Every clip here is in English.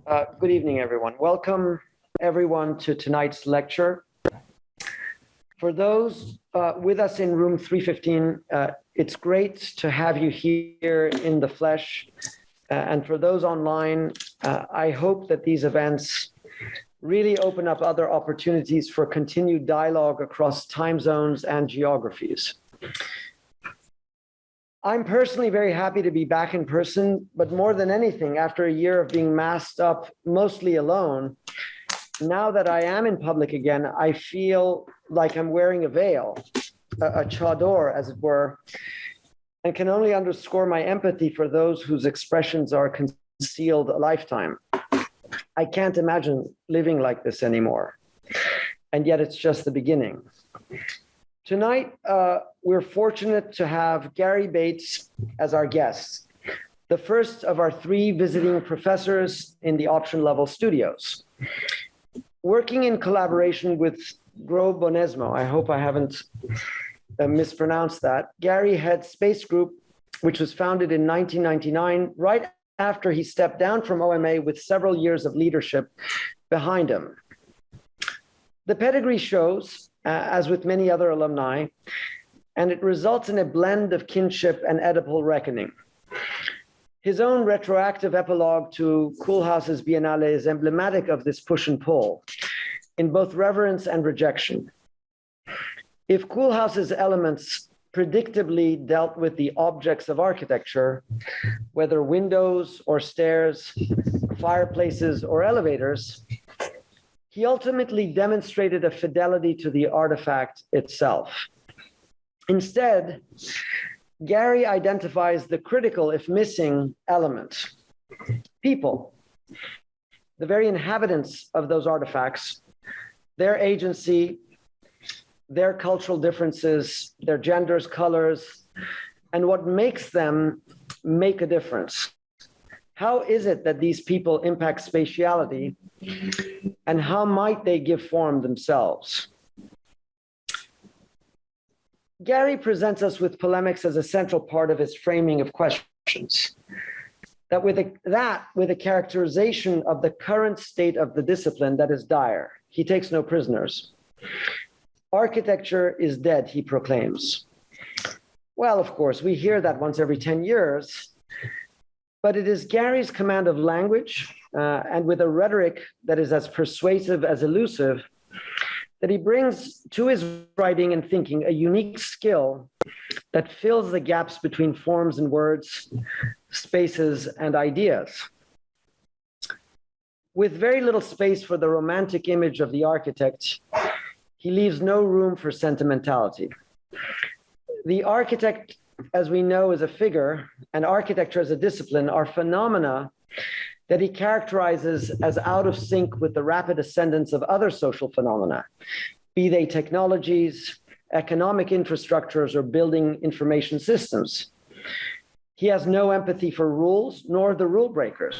Good evening, everyone. Welcome, everyone, to tonight's lecture. For those with us in room 315, it's great to have you here in the flesh. And for those online, I hope that these events really open up other opportunities for continued dialogue across time zones and geographies. I'm personally very happy to be back in person, but more than anything, after a year of being masked up, mostly alone, now that I am in public again, I feel like I'm wearing a veil, a chador, as it were, and can only underscore my empathy for those whose expressions are concealed a lifetime. I can't imagine living like this anymore, and yet it's just the beginning. Tonight, we're fortunate to have Gary Bates as our guest, the first of our 3 visiting professors in the Option Level Studios. Working in collaboration with Gro Bonesmo, I hope I haven't mispronounced that, Gary heads Space Group, which was founded in 1999, right after he stepped down from OMA with several years of leadership behind him. The pedigree shows, as with many other alumni, and it results in a blend of kinship and Oedipal reckoning. His own retroactive epilogue to Koolhaas's Biennale is emblematic of this push and pull, in both reverence and rejection. If Koolhaas's elements predictably dealt with the objects of architecture, whether windows or stairs, fireplaces or elevators, he ultimately demonstrated a fidelity to the artifact itself. Instead, Gary identifies the critical, if missing, element: people, the very inhabitants of those artifacts, their agency, their cultural differences, their genders, colors, and what makes them make a difference. How is it that these people impact spatiality, and how might they give form themselves? Gary presents us with polemics as a central part of his framing of questions. That with a characterization of the current state of the discipline that is dire. He takes no prisoners. Architecture is dead, he proclaims. Well, of course, we hear that once every 10 years, but it is Gary's command of language and with a rhetoric that is as persuasive as elusive that he brings to his writing and thinking a unique skill that fills the gaps between forms and words, spaces and ideas. With very little space for the romantic image of the architect, he leaves no room for sentimentality. The architect, as we know, is a figure, and architecture as a discipline are phenomena that he characterizes as out of sync with the rapid ascendance of other social phenomena, be they technologies, economic infrastructures, or building information systems. He has no empathy for rules, nor the rule breakers.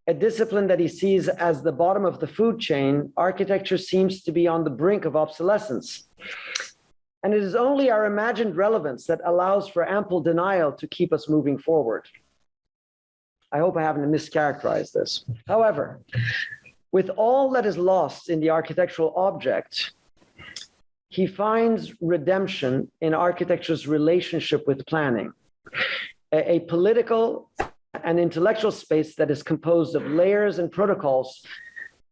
A discipline that he sees as the bottom of the food chain, architecture seems to be on the brink of obsolescence. And it is only our imagined relevance that allows for ample denial to keep us moving forward. I hope I haven't mischaracterized this. However, with all that is lost in the architectural object, he finds redemption in architecture's relationship with planning, a political and intellectual space that is composed of layers and protocols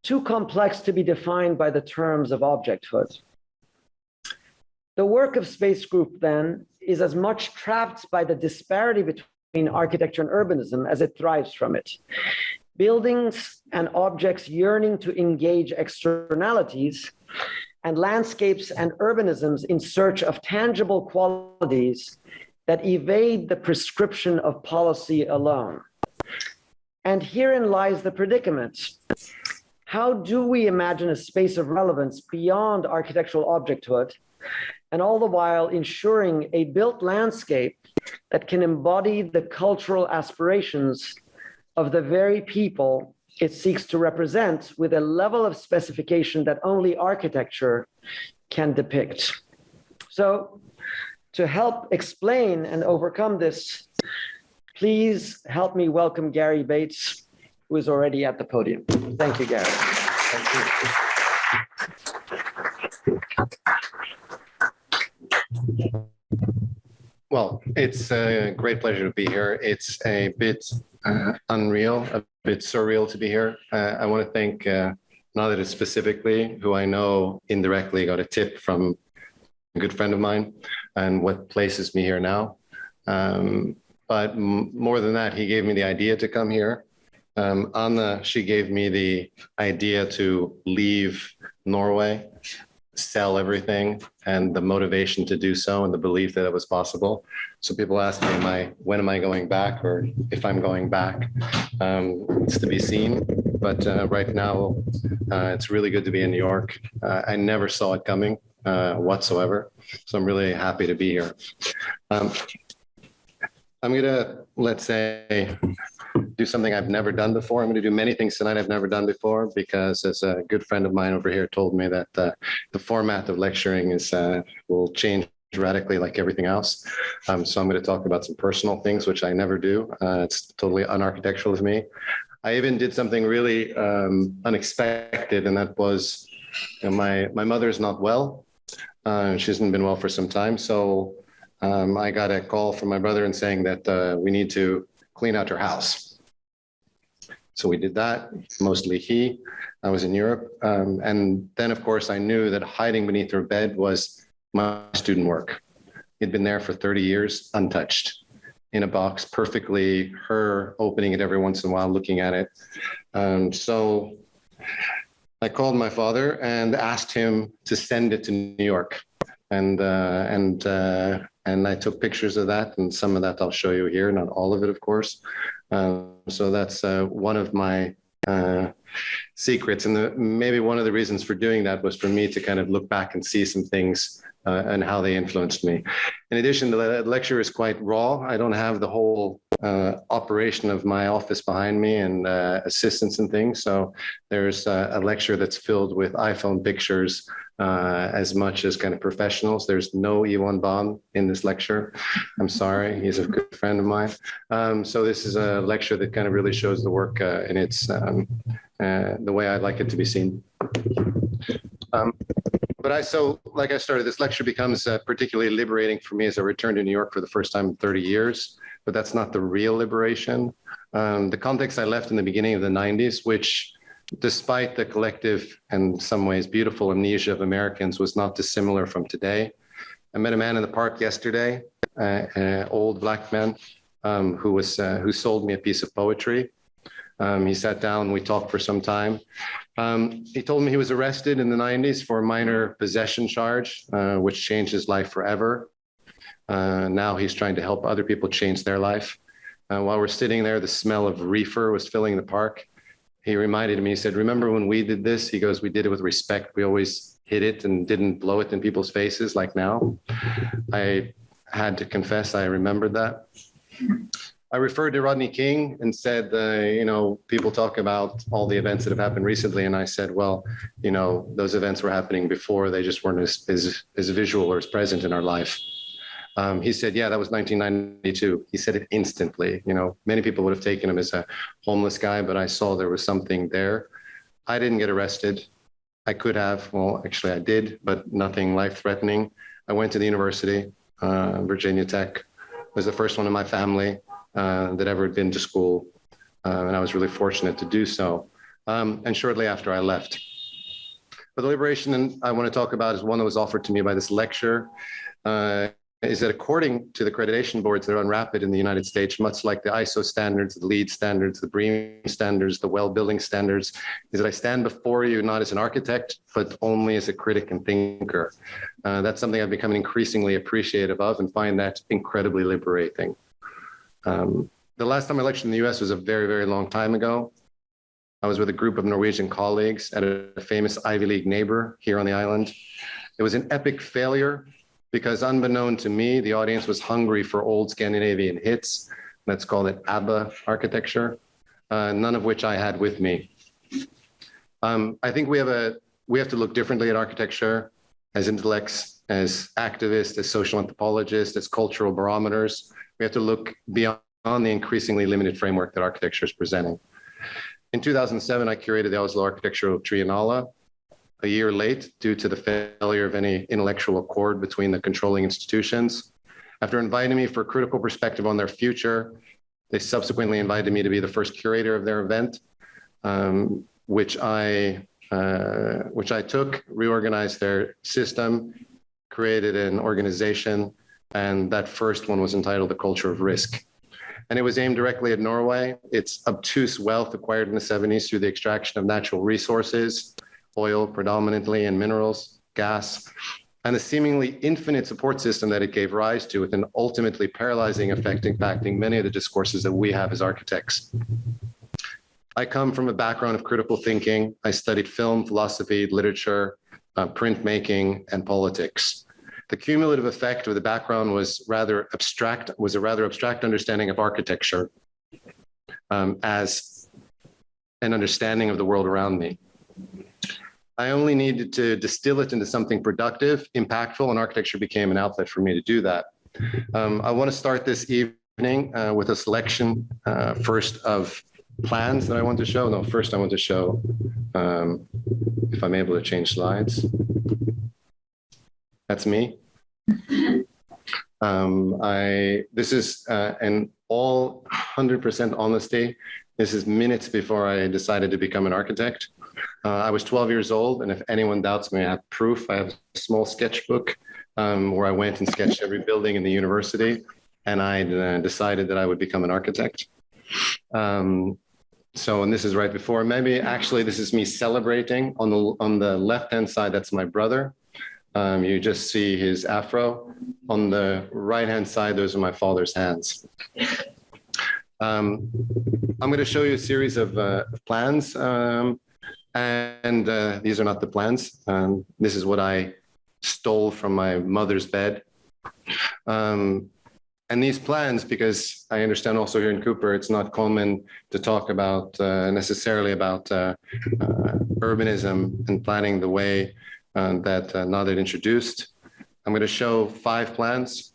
too complex to be defined by the terms of objecthood. The work of Space Group, then, is as much trapped by the disparity between architecture and urbanism as it thrives from it. Buildings and objects yearning to engage externalities, and landscapes and urbanisms in search of tangible qualities that evade the prescription of policy alone. And herein lies the predicament. How do we imagine a space of relevance beyond architectural objecthood, and all the while ensuring a built landscape that can embody the cultural aspirations of the very people it seeks to represent with a level of specification that only architecture can depict? So, to help explain and overcome this, please help me welcome Gary Bates, who is already at the podium. Thank you, Gary. Thank you. Well, it's a great pleasure to be here. It's a bit unreal, a bit surreal to be here. I want to thank Nader specifically, who I know indirectly got a tip from a good friend of mine and what places me here now. But more than that, he gave me the idea to come here. Anna, she gave me the idea to leave Norway, sell everything, and the motivation to do so, and the belief that it was possible. So people ask me, when am I going back, or if I'm going back? It's to be seen. But right now, it's really good to be in New York. I never saw it coming whatsoever. So I'm really happy to be here. I'm going to, let's say, do something I've never done before. I'm going to do many things tonight I've never done before, because as a good friend of mine over here told me that the format of lecturing will change radically like everything else. So I'm going to talk about some personal things, which I never do. It's totally unarchitectural of me. I even did something really unexpected, and that was, my mother's not well. She hasn't been well for some time. So I got a call from my brother and saying that we need to clean out her house. So we did that, mostly he. I was in Europe. And then, of course, I knew that hiding beneath her bed was my student work. It'd been there for 30 years, untouched, in a box, perfectly, her opening it every once in a while, looking at it. So I called my father and asked him to send it to New York. And I took pictures of that, and some of that I'll show you here, not all of it, of course. So that's one of my secrets. And maybe one of the reasons for doing that was for me to kind of look back and see some things and how they influenced me. In addition, the lecture is quite raw. I don't have the whole operation of my office behind me and assistants and things. So there's a lecture that's filled with iPhone pictures as much as kind of professionals. There's no Iwan Baan in this lecture. I'm sorry, he's a good friend of mine. So this is a lecture that kind of really shows the work in its the way I'd like it to be seen. Like I started, this lecture becomes particularly liberating for me as I return to New York for the first time in 30 years, but that's not the real liberation. The context I left in the beginning of the 90s, which despite the collective and in some ways beautiful amnesia of Americans, was not dissimilar from today. I met a man in the park yesterday, an old black man who sold me a piece of poetry. He sat down, we talked for some time. He told me he was arrested in the 90s for a minor possession charge, which changed his life forever. Now he's trying to help other people change their life. While we're sitting there, the smell of reefer was filling the park. He reminded me, he said, "Remember when we did this?" He goes, "We did it with respect. We always hit it and didn't blow it in people's faces like now." I had to confess, I remembered that. I referred to Rodney King and said, people talk about all the events that have happened recently. And I said, well, those events were happening before. They just weren't as visual or as present in our life. He said, yeah, that was 1992. He said it instantly. Many people would have taken him as a homeless guy, but I saw there was something there. I didn't get arrested. I could have. Well, actually, I did, but nothing life-threatening. I went to the university, Virginia Tech. Was the first one in my family that ever had been to school. And I was really fortunate to do so. And shortly after I left. But the liberation I want to talk about is one that was offered to me by this lecture. Is that according to the accreditation boards that are on RAPID in the United States, much like the ISO standards, the LEED standards, the BREEAM standards, the well building standards, is that I stand before you not as an architect, but only as a critic and thinker. That's something I've become increasingly appreciative of and find that incredibly liberating. The last time I lectured in the US was a very, very long time ago. I was with a group of Norwegian colleagues at a famous Ivy League neighbor here on the island. It was an epic failure because unbeknown to me, the audience was hungry for old Scandinavian hits. Let's call it ABBA architecture, none of which I had with me. I think we have to look differently at architecture as intellects, as activists, as social anthropologists, as cultural barometers. We have to look beyond the increasingly limited framework that architecture is presenting. In 2007, I curated the Oslo Architectural Triennale, a year late due to the failure of any intellectual accord between the controlling institutions. After inviting me for a critical perspective on their future, they subsequently invited me to be the first curator of their event, which I took, reorganized their system, created an organization, and that first one was entitled The Culture of Risk. And it was aimed directly at Norway. Its obtuse wealth acquired in the 70s through the extraction of natural resources, oil predominantly, and minerals, gas, and the seemingly infinite support system that it gave rise to, with an ultimately paralyzing effect impacting many of the discourses that we have as architects. I come from a background of critical thinking. I studied film, philosophy, literature, printmaking, and politics. The cumulative effect of the background was a rather abstract understanding of architecture as an understanding of the world around me. I only needed to distill it into something productive, impactful, and architecture became an outlet for me to do that. I want to start this evening with a selection first of plans that I want to show. No, first I want to show, if I'm able to change slides. That's me. This is in all 100% honesty, this is minutes before I decided to become an architect. I was 12 years old, and if anyone doubts me, I have proof. I have a small sketchbook where I went and sketched every building in the university, and I decided that I would become an architect. And this is right before. Maybe actually this is me celebrating. On the left-hand side, that's my brother. You just see his afro. On the right-hand side, those are my father's hands. I'm going to show you a series of plans. And these are not the plans. This is what I stole from my mother's bed. And these plans, because I understand also here in Cooper, it's not common to talk about necessarily about urbanism and planning the way that Nader introduced. I'm going to show 5 plans,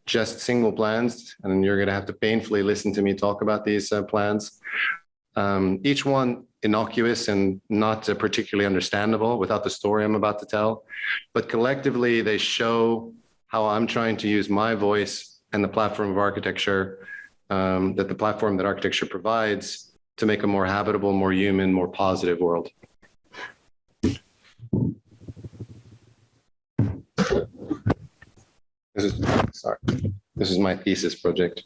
just single plans, and you're going to have to painfully listen to me talk about these plans. Each one innocuous and not particularly understandable without the story I'm about to tell, but collectively they show how I'm trying to use my voice and the platform of architecture, that the platform that architecture provides, to make a more habitable, more human, more positive world. This is my thesis project,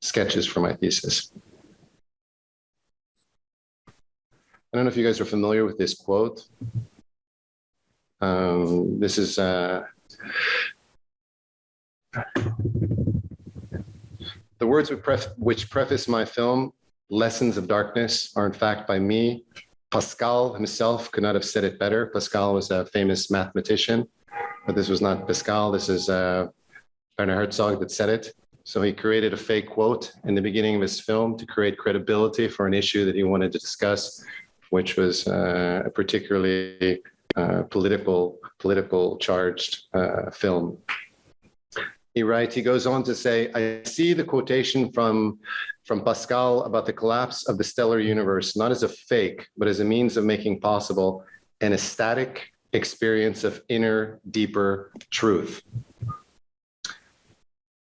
sketches for my thesis. I don't know if you guys are familiar with this quote. This is the words which preface my film, Lessons of Darkness, are in fact by me. Pascal himself could not have said it better. Pascal was a famous mathematician, but this was not Pascal. This is Werner Herzog that said it. So he created a fake quote in the beginning of his film to create credibility for an issue that he wanted to discuss, which was a particularly political charged film. He goes on to say, I see the quotation from Pascal about the collapse of the stellar universe, not as a fake, but as a means of making possible an ecstatic experience of inner, deeper truth.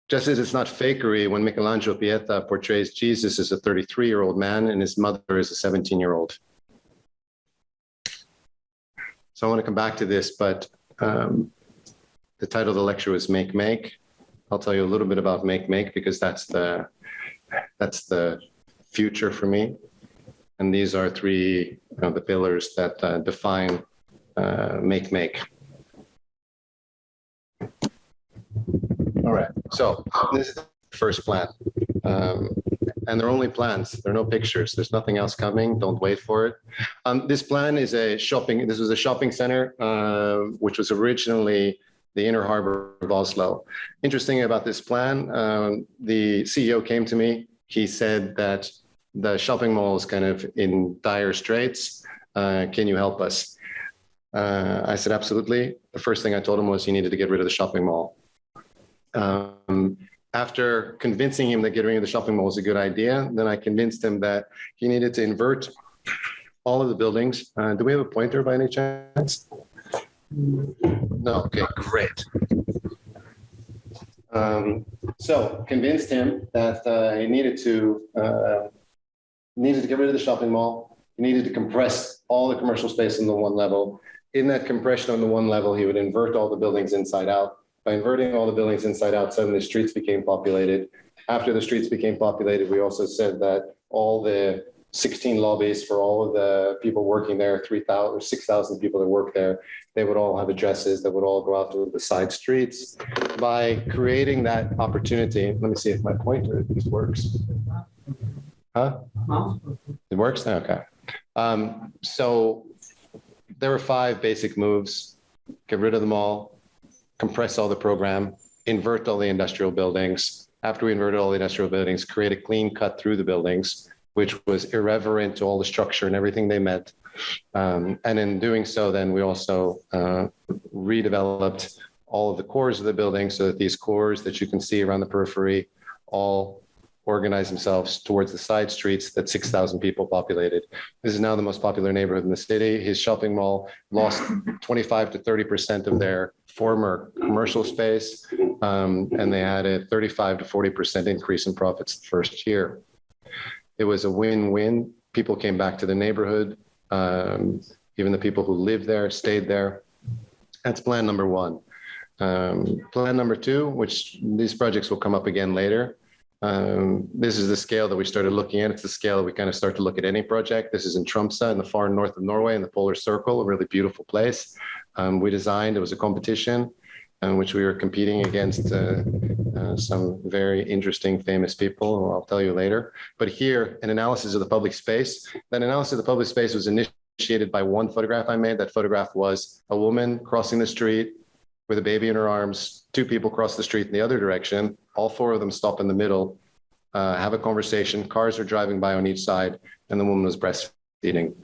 Just as it's not fakery when Michelangelo Pieta portrays Jesus as a 33-year-old man and his mother as a 17-year-old. So I want to come back to this, but the title of the lecture was Make Make. I'll tell you a little bit about Make Make because that's the future for me. And these are 3 the pillars that define Make Make. All right, so this is the first plan. And they're only plans, there are no pictures, there's nothing else coming, don't wait for it. This plan is this was a shopping center, which was originally the inner harbor of Oslo. Interesting about this plan, the CEO came to me, he said that the shopping mall is kind of in dire straits, can you help us? I said, absolutely. The first thing I told him was he needed to get rid of the shopping mall. After convincing him that getting rid of the shopping mall was a good idea, then I convinced him that he needed to invert all of the buildings. Do we have a pointer by any chance? No, okay, great. So convinced him that he needed to get rid of the shopping mall. He needed to compress all the commercial space on the one level. In that compression on the one level, he would invert all the buildings inside out. By inverting all the buildings inside out, suddenly the streets became populated. After the streets became populated, we also said that all the 16 lobbies for all of the people working there, 3,000 or 6,000 people that work there, they would all have addresses that would all go out to the side streets. By creating that opportunity, let me see if my pointer at least works. Huh? It works? Okay. So there were 5 basic moves: get rid of them all, compress all the program, invert all the industrial buildings. After we inverted all the industrial buildings, create a clean cut through the buildings, which was irreverent to all the structure and everything they meant. And in doing so, then we also redeveloped all of the cores of the building so that these cores that you can see around the periphery all organize themselves towards the side streets that 6,000 people populated. This is now the most popular neighborhood in the city. His shopping mall lost 25 to 30% of their former commercial space, and they had a 35 to 40% increase in profits the first year. It was a win-win. People came back to the neighborhood. Even the people who lived there stayed there. That's plan number 1. Plan number 2, which these projects will come up again later. This is the scale that we started looking at. It's the scale that we kind of start to look at any project. This is in Tromsø in the far north of Norway in the polar circle, a really beautiful place. We designed, it was a competition in which we were competing against some very interesting, famous people, who I'll tell you later. But here, an analysis of the public space. That analysis of the public space was initiated by one photograph I made. That photograph was a woman crossing the street with a baby in her arms, 2 people cross the street in the other direction. All 4 of them stop in the middle, have a conversation. Cars are driving by on each side, and the woman was breastfeeding.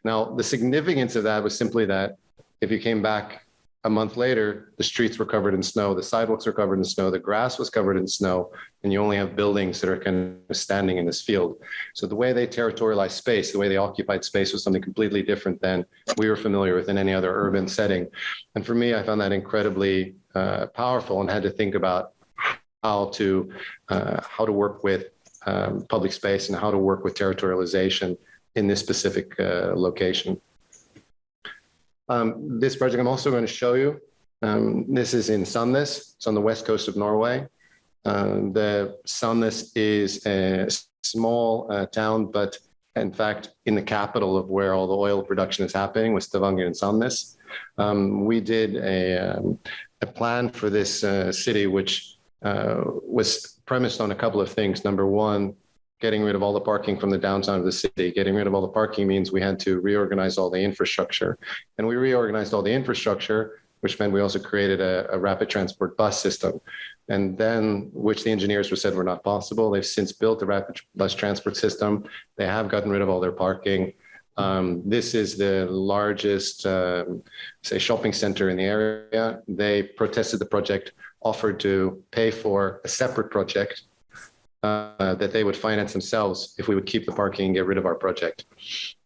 Now, the significance of that was simply that if you came back a month later, the streets were covered in snow, the sidewalks were covered in snow, the grass was covered in snow, and you only have buildings that are kind of standing in this field. So the way they territorialized space, the way they occupied space was something completely different than we were familiar with in any other urban setting. And for me, I found that incredibly powerful, and had to think about how to work with public space and how to work with territorialization in this specific location. This project I'm also going to show you, this is in Sandnes. It's on the west coast of Norway. The Sandnes is a small town, but in fact, in the capital of where all the oil production is happening, was Stavanger and Sandnes. We did a plan for this city, which was premised on a couple of things. Number 1, getting rid of all the parking from the downtown of the city. Getting rid of all the parking means we had to reorganize all the infrastructure. And we reorganized all the infrastructure, which meant we also created a rapid transport bus system. And then, which the engineers said were not possible. They've since built a rapid bus transport system. They have gotten rid of all their parking. This is the largest, say, shopping center in the area. They protested the project, offered to pay for a separate project that they would finance themselves if we would keep the parking and get rid of our project.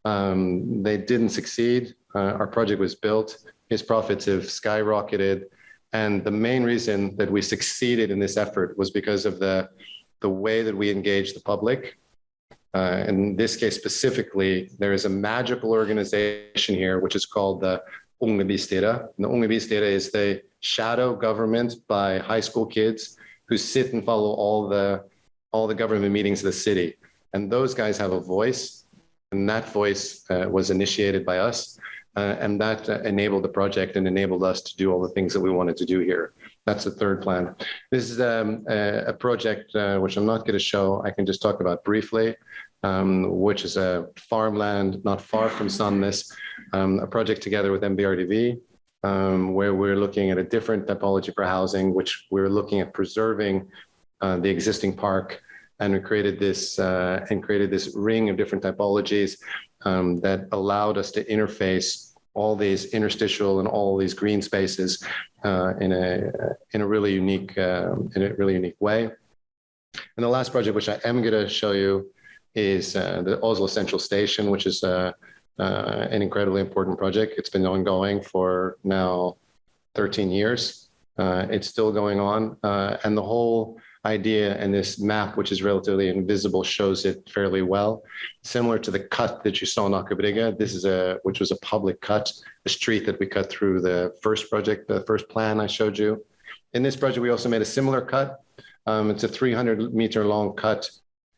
They didn't succeed. Our project was built. His profits have skyrocketed. And the main reason that we succeeded in this effort was because of the way that we engaged the public. In this case specifically, there is a magical organization here, which is called the Unge Bystyret. The Unge Bystyret is the shadow government by high school kids who sit and follow all the government meetings of the city. And those guys have a voice, and that voice was initiated by us. And that enabled the project and enabled us to do all the things that we wanted to do here. That's the third plan. This is a project which I'm not going to show. I can just talk about briefly, which is a farmland not far from Sandnes, a project together with MBRDV, where we're looking at a different typology for housing, which we're looking at preserving the existing park. And we created this ring of different typologies that allowed us to interface all these interstitial and all these green spaces in a really unique way. And the last project, which I am going to show you, is the Oslo Central Station, which is an incredibly important project. It's been ongoing for now 13 years. It's still going on, and the whole idea and this map, which is relatively invisible, shows it fairly well. Similar to the cut that you saw in Aker Brygge, this is which was a public cut, a street that we cut through the first project, the first plan I showed you. In this project, we also made a similar cut. It's a 300-meter long cut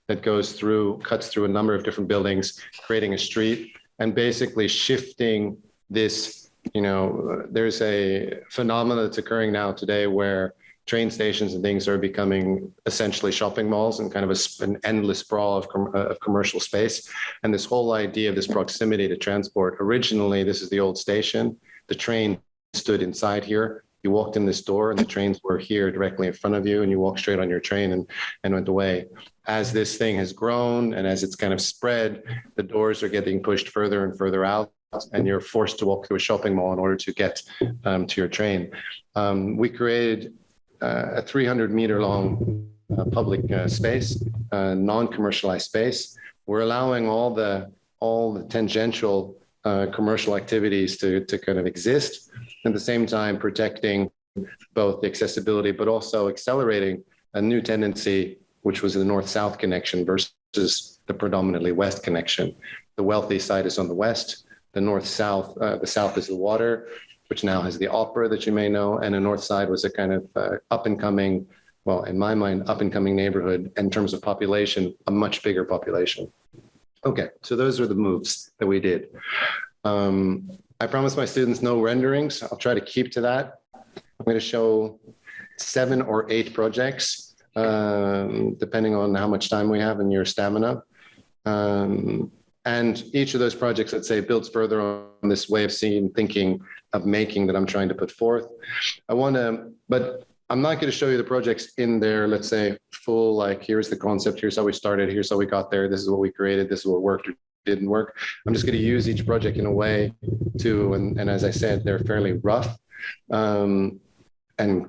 that cuts through a number of different buildings, creating a street and basically shifting this. There's a phenomenon that's occurring now today where train stations and things are becoming essentially shopping malls and kind of an endless sprawl of commercial space. And this whole idea of this proximity to transport, originally, this is the old station. The train stood inside here. You walked in this door and the trains were here directly in front of you, and you walked straight on your train and went away. As this thing has grown and as it's kind of spread, the doors are getting pushed further and further out, and you're forced to walk through a shopping mall in order to get to your train. We created a 300-meter long public space, non-commercialized space. We're allowing all the tangential commercial activities to kind of exist, at the same time protecting both the accessibility, but also accelerating a new tendency, which was the north-south connection versus the predominantly west connection. The wealthy side is on the west, the north-south, the south is the water, which now has the opera that you may know, and the north side was a kind of up-and-coming, well, in my mind, up-and-coming neighborhood. In terms of population, a much bigger population. Okay, so those are the moves that we did. I promised my students no renderings. I'll try to keep to that. I'm going to show 7 or 8 projects, depending on how much time we have and your stamina. And each of those projects, let's say, builds further on this way of seeing, thinking, of making that I'm trying to put forth. But I'm not going to show you the projects in there, let's say, full, like, here's the concept, here's how we started, here's how we got there, this is what we created, this is what worked or didn't work. I'm just going to use each project in a way to, and as I said, they're fairly rough and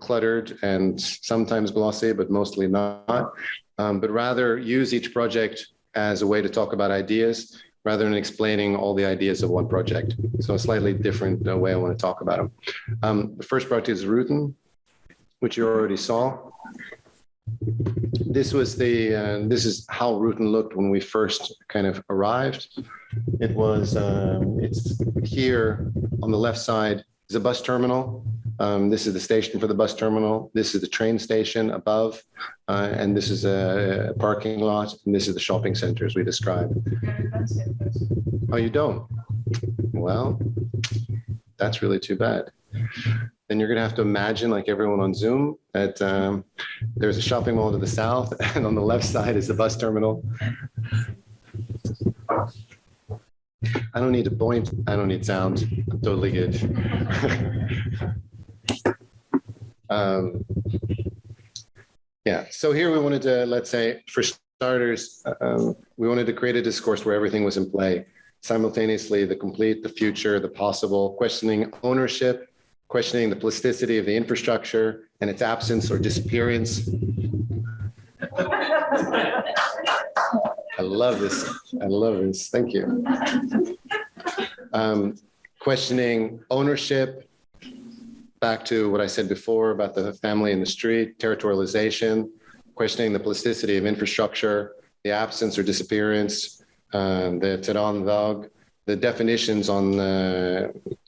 cluttered and sometimes glossy, but mostly not. But rather use each project as a way to talk about ideas rather than explaining all the ideas of one project. So a slightly different way I want to talk about them. The first project is Ruten, which you already saw. This was this is how Ruten looked when we first kind of arrived. It was, it's here on the left side is a bus terminal. This is the station for the bus terminal. This is the train station above. And this is a parking lot. And this is the shopping center as we described. Oh, you don't? Well, that's really too bad. Then you're going to have to imagine, like everyone on Zoom, that there's a shopping mall to the south, and on the left side is the bus terminal. I don't need to point. I don't need sound. I'm totally good. Yeah, so here we wanted to, let's say, for starters, we wanted to create a discourse where everything was in play. Simultaneously, the complete, the future, the possible, questioning ownership, questioning the plasticity of the infrastructure and its absence or disappearance. I love this. I love this. Thank you. Questioning ownership, back to what I said before about the family in the street, territorialization, questioning the plasticity of infrastructure, the absence or disappearance, the Tehrani, the definitions on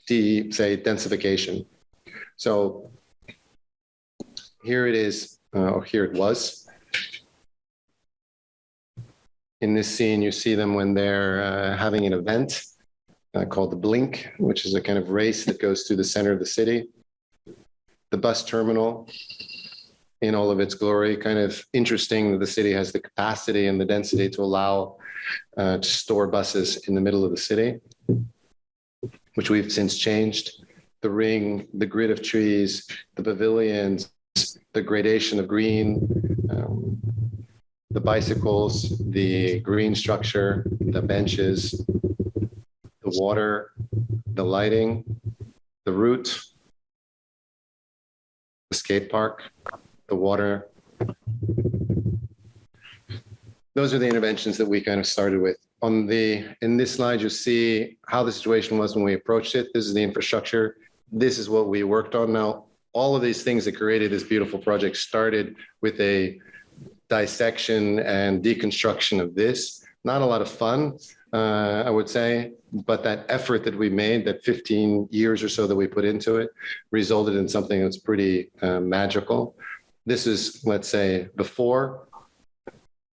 say densification. So here it is, or here it was. In this scene, you see them when they're having an event called the Blink, which is a kind of race that goes through the center of the city. The bus terminal in all of its glory, kind of interesting that the city has the capacity and the density to allow to store buses in the middle of the city, which we've since changed. The ring, the grid of trees, the pavilions, the gradation of green, the bicycles, the green structure, the benches, the water, the lighting, the route, the skate park, the water. Those are the interventions that we kind of started with. In this slide, you'll see how the situation was when we approached it. This is the infrastructure. This is what we worked on. Now, all of these things that created this beautiful project started with a dissection and deconstruction of this. Not a lot of fun, I would say, but that effort that we made, that 15 years or so that we put into it, resulted in something that's pretty magical. This is, let's say, before.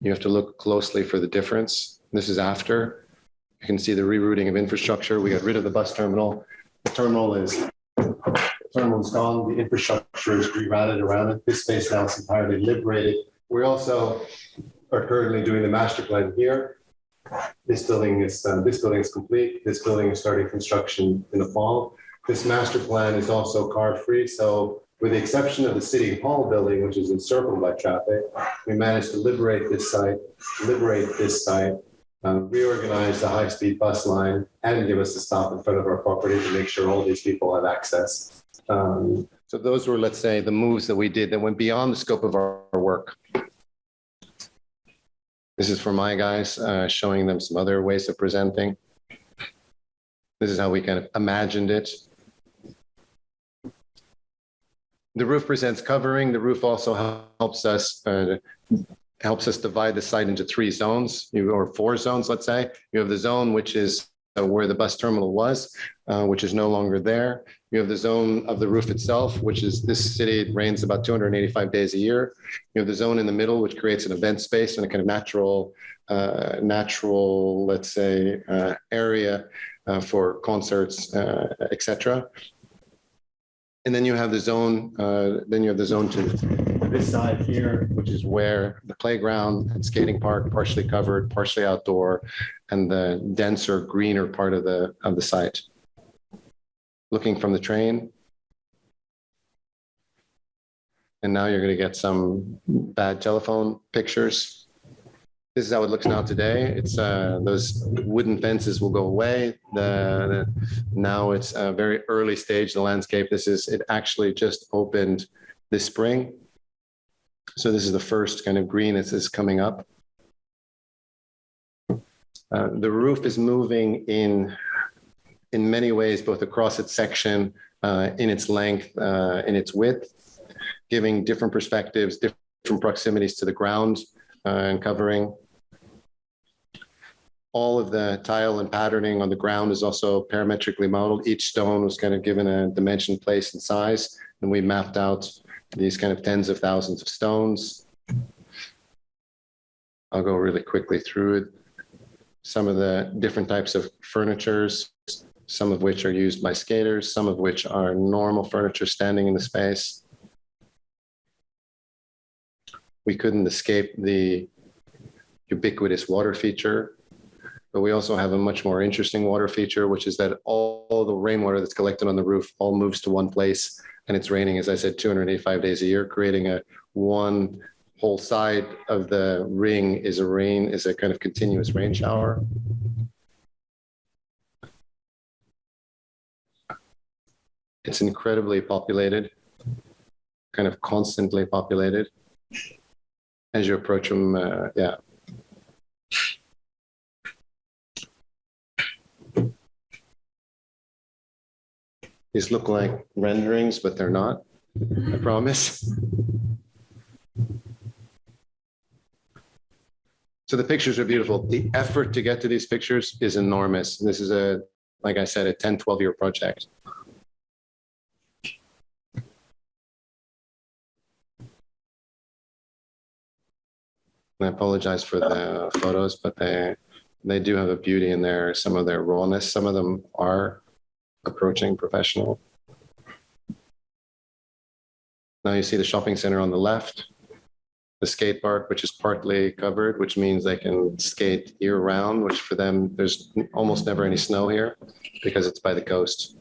You have to look closely for the difference. This is after. You can see the rerouting of infrastructure. We got rid of the bus terminal. The terminal is gone. The infrastructure is rerouted around it. This space now is entirely liberated. We also are currently doing the master plan here. This building is complete. This building is starting construction in the fall. This master plan is also car-free. So with the exception of the City Hall building, which is encircled by traffic, we managed to liberate this site, reorganize the high-speed bus line, and give us a stop in front of our property to make sure all these people have access. So those were, let's say, the moves that we did that went beyond the scope of our work. This is for my guys, showing them some other ways of presenting. This is how we kind of imagined it. The roof presents covering. The roof also helps us divide the site into 3 zones, or 4 zones, let's say. You have the zone which is where the bus terminal was, which is no longer there. You have the zone of the roof itself, which is this city. It rains about 285 days a year. You have the zone in the middle, which creates an event space and a kind of natural, let's say, area for concerts, etc. And then you have the zone. To this side here, which is where the playground and skating park, partially covered, partially outdoor, and the denser, greener part of the site. Looking from the train. And now you're going to get some bad telephone pictures. This is how it looks now today. It's those wooden fences will go away. Now it's a very early stage, the landscape. It actually just opened this spring. So this is the first kind of green that is coming up. The roof is moving in many ways, both across its section, in its length, in its width, giving different perspectives, different proximities to the ground and covering. All of the tile and patterning on the ground is also parametrically modeled. Each stone was kind of given a dimension, place, and size, and we mapped out these kind of tens of thousands of stones. I'll go really quickly through it. Some of the different types of furnitures, some of which are used by skaters, some of which are normal furniture standing in the space. We couldn't escape the ubiquitous water feature, but we also have a much more interesting water feature, which is that all the rainwater that's collected on the roof all moves to one place, and it's raining, as I said, 285 days a year, creating one whole side of the ring is a kind of continuous rain shower. It's incredibly populated, kind of constantly populated. As you approach them, yeah. These look like renderings, but they're not, I promise. So the pictures are beautiful. The effort to get to these pictures is enormous. This is like I said, a 10, 12-year project. I apologize for the photos, but they do have a beauty in there, some of their rawness. Some of them are approaching professional. Now you see the shopping center on the left, the skate park, which is partly covered, which means they can skate year round, which for them, there's almost never any snow here because it's by the coast.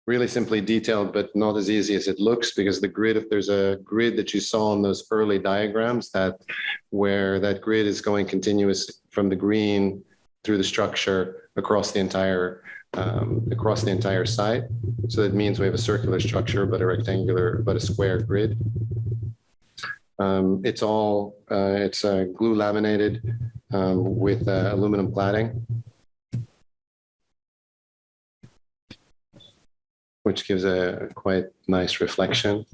really simply detailed, but not as easy as it looks, because the grid, if there's a grid that you saw in those early diagrams, that where that grid is going continuous from the green through the structure across the entire site. So that means we have a circular structure, but a square grid. It's glue laminated with aluminum cladding, which gives a quite nice reflection.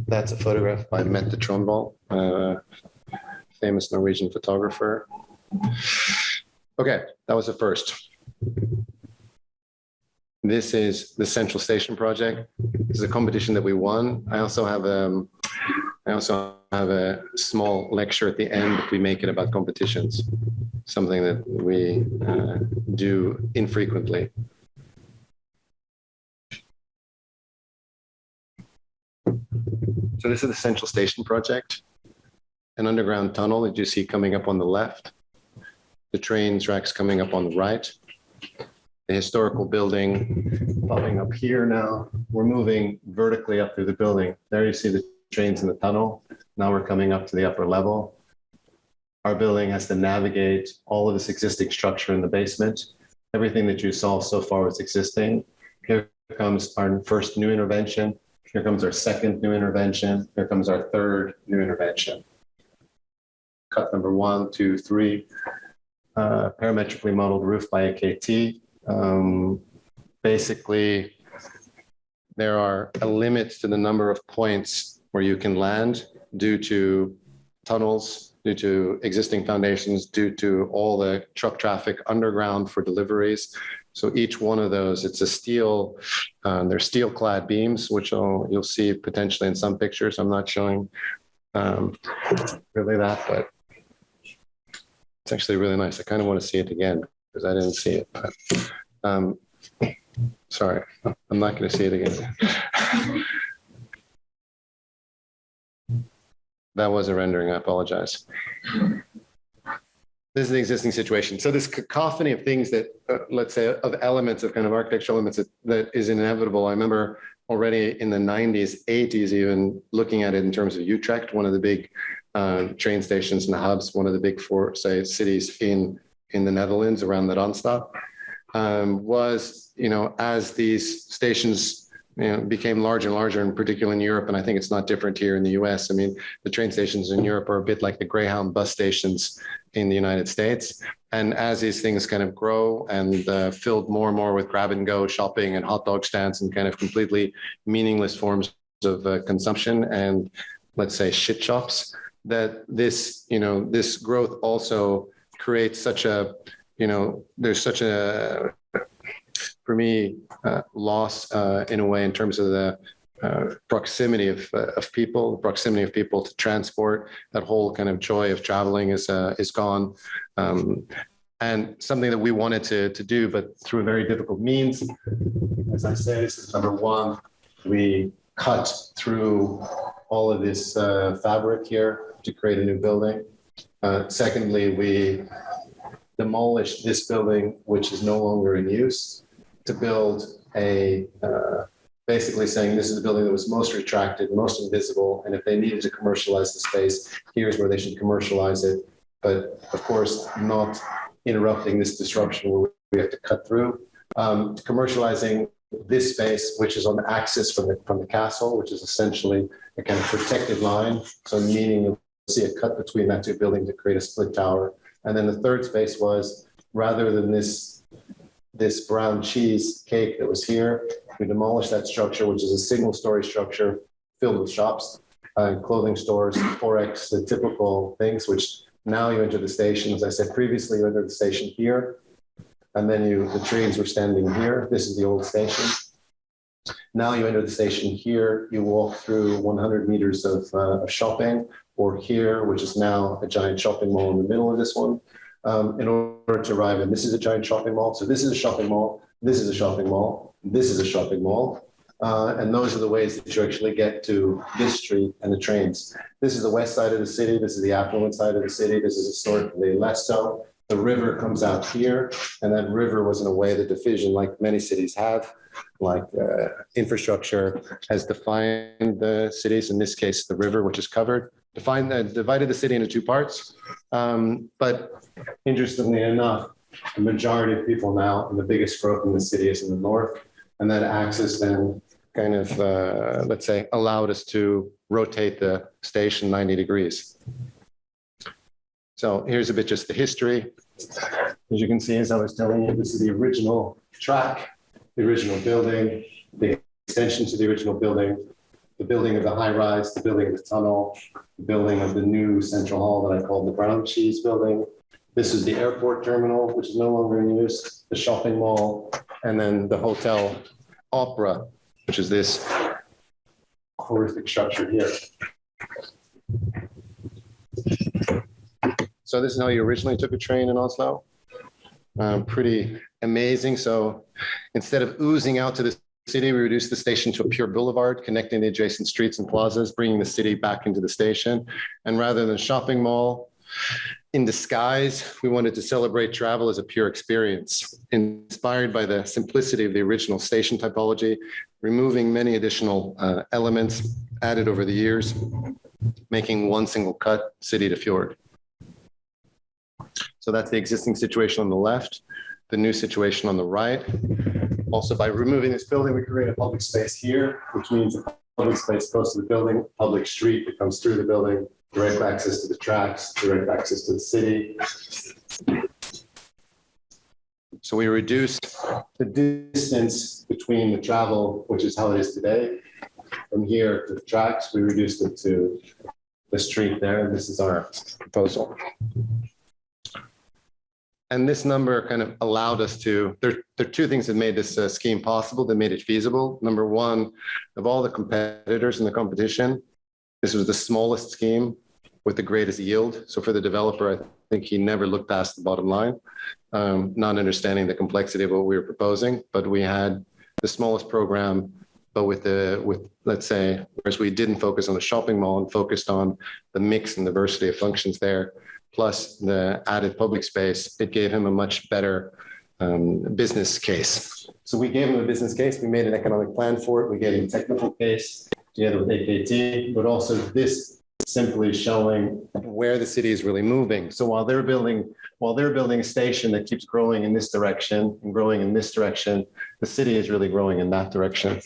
That's a photograph by Nader Tehrani, famous Norwegian photographer. Okay, that was the first. This is the Central Station project. This is a competition that we won. I also have a small lecture at the end if we make it about competitions, something that we do infrequently. So this is the Central Station project, an underground tunnel that you see coming up on the left, the train tracks coming up on the right, the historical building popping up here now. We're moving vertically up through the building. There you see the trains in the tunnel. Now we're coming up to the upper level. Our building has to navigate all of this existing structure in the basement. Everything that you saw so far was existing. Here comes our first new intervention. Here comes our second new intervention. Here comes our third new intervention. Cut number 1, 2, 3. Parametrically modeled roof by AKT. Basically, there are a limit to the number of points where you can land due to tunnels, due to existing foundations, due to all the truck traffic underground for deliveries. So each one of those, it's a steel, they're steel clad beams, which you'll see potentially in some pictures. I'm not showing really that, but it's actually really nice. I kind of want to see it again because I didn't see it, but sorry, I'm not going to see it again. That was a rendering, I apologize. This is the existing situation. So this cacophony of things that, let's say, of elements, of kind of architectural elements that is inevitable. I remember already in the 90s, 80s, even looking at it in terms of Utrecht, one of the big train stations and hubs, one of the big four, say, cities in the Netherlands around the Randstad, was, as these stations became larger and larger, in particular in Europe, and I think it's not different here in the US. I mean, the train stations in Europe are a bit like the Greyhound bus stations in the United States. And as these things kind of grow and filled more and more with grab and go shopping and hot dog stands and kind of completely meaningless forms of consumption and, let's say, shit shops, that this growth also creates such a, there's such a, for me, loss in a way in terms of the proximity of people, the proximity of people to transport. That whole kind of joy of traveling is gone, and something that we wanted to do, but through a very difficult means. As I say, this is number one. We cut through all of this fabric here to create a new building. Secondly, we demolished this building, which is no longer in use, to build a, basically saying this is the building that was most retracted, most invisible, and if they needed to commercialize the space, here's where they should commercialize it. But of course, not interrupting this disruption where we have to cut through. Commercializing this space, which is on the axis from the castle, which is essentially a kind of protected line. So meaning you'll see a cut between that two buildings to create a split tower. And then the third space was, rather than this brown cheese cake that was here, we demolished that structure, which is a single story structure filled with shops, clothing stores, forex, the typical things, which now you enter the station. As I said previously, you enter the station here, and then the trains were standing here. This is the old station. Now you enter the station here, you walk through 100 meters of shopping, or here, which is now a giant shopping mall in the middle of this one, in order to arrive in. This is a giant shopping mall. So this is a shopping mall, this is a shopping mall, this is a shopping mall. And those are the ways that you actually get to this street and the trains. This is the west side of the city. This is the affluent side of the city. This is historically Leicester. The river comes out here, and that river was in a way the division, like many cities have, like infrastructure has defined the cities, in this case, the river, which is covered, divided the city into two parts. But interestingly enough, the majority of people now, and the biggest growth in the city is in the north, and that axis then kind of, let's say, allowed us to rotate the station 90 degrees. So here's a bit just the history. As you can see, as I was telling you, this is the original track, the original building, the extension to the original building, the building of the high rise, the building of the tunnel, the building of the new central hall that I called the brown cheese building. This is the airport terminal, which is no longer in use, the shopping mall, and then the hotel Opera, which is this horrific structure here. So this is how you originally took a train in Oslo. Pretty amazing. So instead of oozing out to the city, we reduced the station to a pure boulevard, connecting the adjacent streets and plazas, bringing the city back into the station. And rather than a shopping mall in disguise, we wanted to celebrate travel as a pure experience, inspired by the simplicity of the original station typology, removing many additional elements added over the years, making one single cut, city to fjord. So that's the existing situation on the left, the new situation on the right. Also, by removing this building, we create a public space here, which means a public space close to the building, public street that comes through the building, direct access to the tracks, direct access to the city. So we reduced the distance between the travel, which is how it is today, from here to the tracks. We reduced it to the street there. This is our proposal. And this number kind of allowed us to, there are two things that made this scheme possible, that made it feasible. Number one, of all the competitors in the competition, this was the smallest scheme with the greatest yield. So for the developer, I think he never looked past the bottom line, not understanding the complexity of what we were proposing, but we had the smallest program, but with let's say, whereas we didn't focus on the shopping mall and focused on the mix and diversity of functions there, plus the added public space, it gave him a much better business case. So we gave him a business case, we made an economic plan for it, we gave him a technical case together with AKT, but also this simply showing where the city is really moving. So while they're building a station that keeps growing in this direction and growing in this direction, the city is really growing in that direction.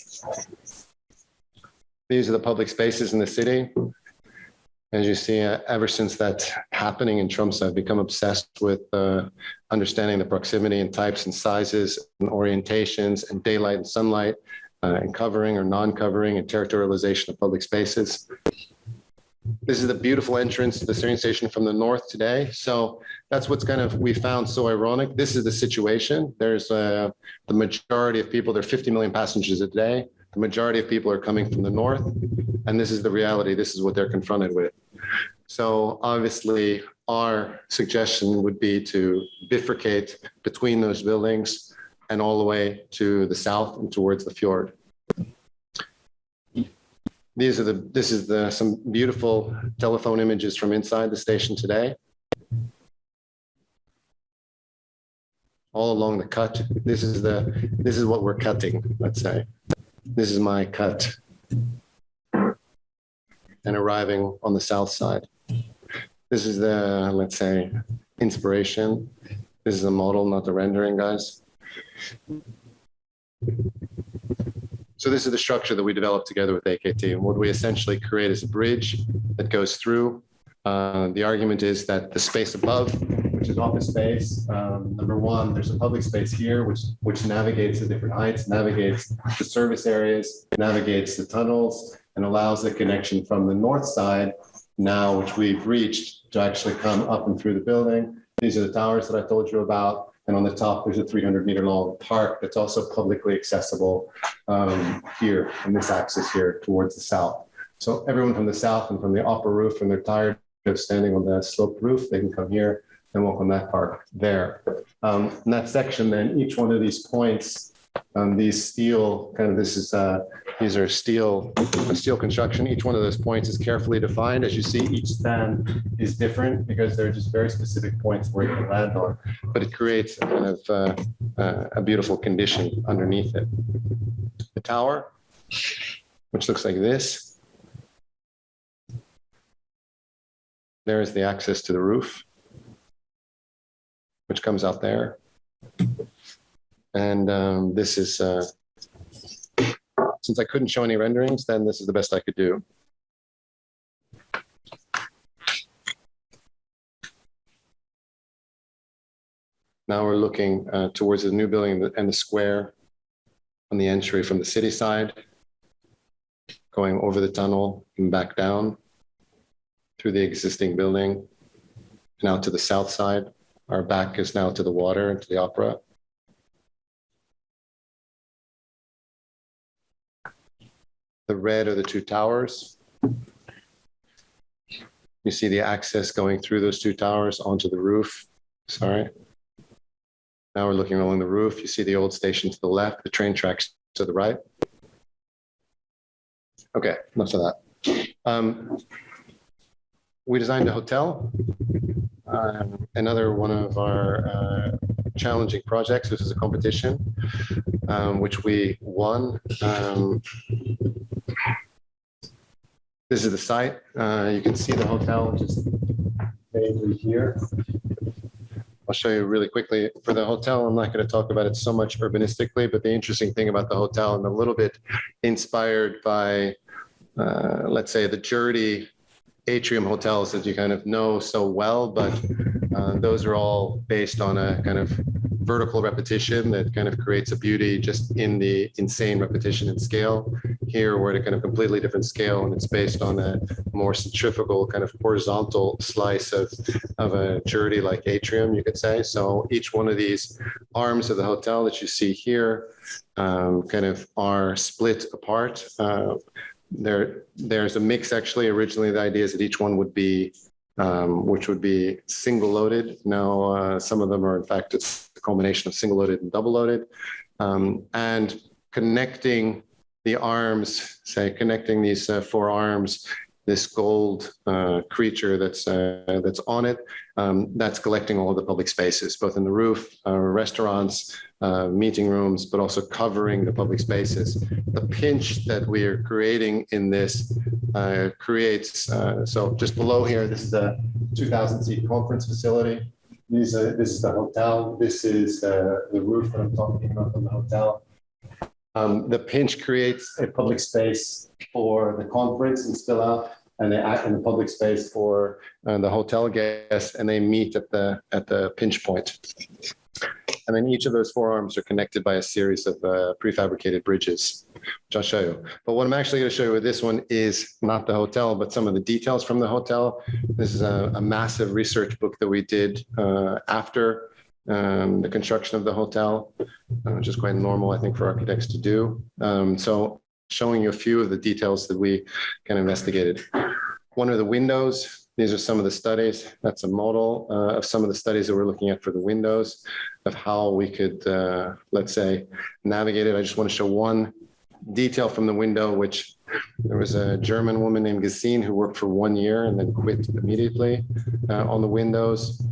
These are the public spaces in the city. As you see, ever since that's happening in Tromsø, I've become obsessed with understanding the proximity and types and sizes and orientations and daylight and sunlight and covering or non-covering and territorialization of public spaces. This is the beautiful entrance to the train station from the north today. So that's what's kind of, we found so ironic. This is the situation. There's the majority of people, there are 50 million passengers a day. The majority of people are coming from the north, and this is the reality. This is what they're confronted with. So obviously, our suggestion would be to bifurcate between those buildings and all the way to the south and towards the fjord. This is some beautiful telephone images from inside the station today. All along the cut. This is what we're cutting, let's say. This is my cut. And arriving on the south side. This is the, let's say, inspiration. This is a model, not the rendering, guys. So this is the structure that we developed together with AKT. And what we essentially create is a bridge that goes through. The argument is that the space above, which is office space, number one, there's a public space here, which navigates the different heights, navigates the service areas, navigates the tunnels, and allows the connection from the north side now, which we've reached, to actually come up and through the building. These are the towers that I told you about. And on the top, there's a 300-meter long park that's also publicly accessible here in this axis here towards the south. So everyone from the south and from the upper roof, when they're tired of standing on the sloped roof, they can come here and walk on that park there. In that section, then each one of these points, these steel, kind of, this is These are steel construction. Each one of those points is carefully defined. As you see, each span is different because they're just very specific points where you can land on. But it creates a kind of a beautiful condition underneath it. The tower, which looks like this. There is the access to the roof, which comes out there. And this is, since I couldn't show any renderings, then this is the best I could do. Now we're looking towards the new building and the square on the entry from the city side, going over the tunnel and back down through the existing building and out to the south side. Our back is now to the water and to the opera. The red are the two towers. You see the access going through those two towers onto the roof. Sorry. Now we're looking along the roof. You see the old station to the left, the train tracks to the right. Okay, enough of that. We designed a hotel. Another one of our challenging projects. This is a competition, which we won. This is the site. You can see the hotel just vaguely here. I'll show you really quickly. For the hotel, I'm not going to talk about it so much urbanistically, but the interesting thing about the hotel, and a little bit inspired by, let's say, the Jerde atrium hotels that you kind of know so well, but those are all based on a kind of vertical repetition that kind of creates a beauty just in the insane repetition and scale. Here we're at a kind of completely different scale, and it's based on a more centrifugal kind of horizontal slice of a Jerde-like atrium, you could say. So each one of these arms of the hotel that you see here kind of are split apart. There's a mix actually. Originally, the idea is that each one would be, which would be single loaded. Now, some of them are in fact it's a combination of single loaded and double loaded, and connecting the arms, say connecting these four arms, this gold creature that's on it, that's collecting all of the public spaces, both in the roof, restaurants, meeting rooms, but also covering the public spaces. The pinch that we are creating in this creates, so just below here, this is a 2,000-seat conference facility. This is the hotel. This is the roof that I'm talking about from the hotel. The pinch creates a public space for the conference and spill out, and they act in the public space for the hotel guests, and they meet at the pinch point. And then each of those four arms are connected by a series of prefabricated bridges, which I'll show you. But what I'm actually going to show you with this one is not the hotel, but some of the details from the hotel. This is a massive research book that we did after the construction of the hotel, which is quite normal, I think, for architects to do. So showing you a few of the details that we kind of investigated. One are the windows. These are some of the studies. That's a model of some of the studies that we're looking at for the windows, of how we could, let's say, navigate it. I just want to show one detail from the window, which there was a German woman named Gesine who worked for 1 year and then quit immediately on the windows.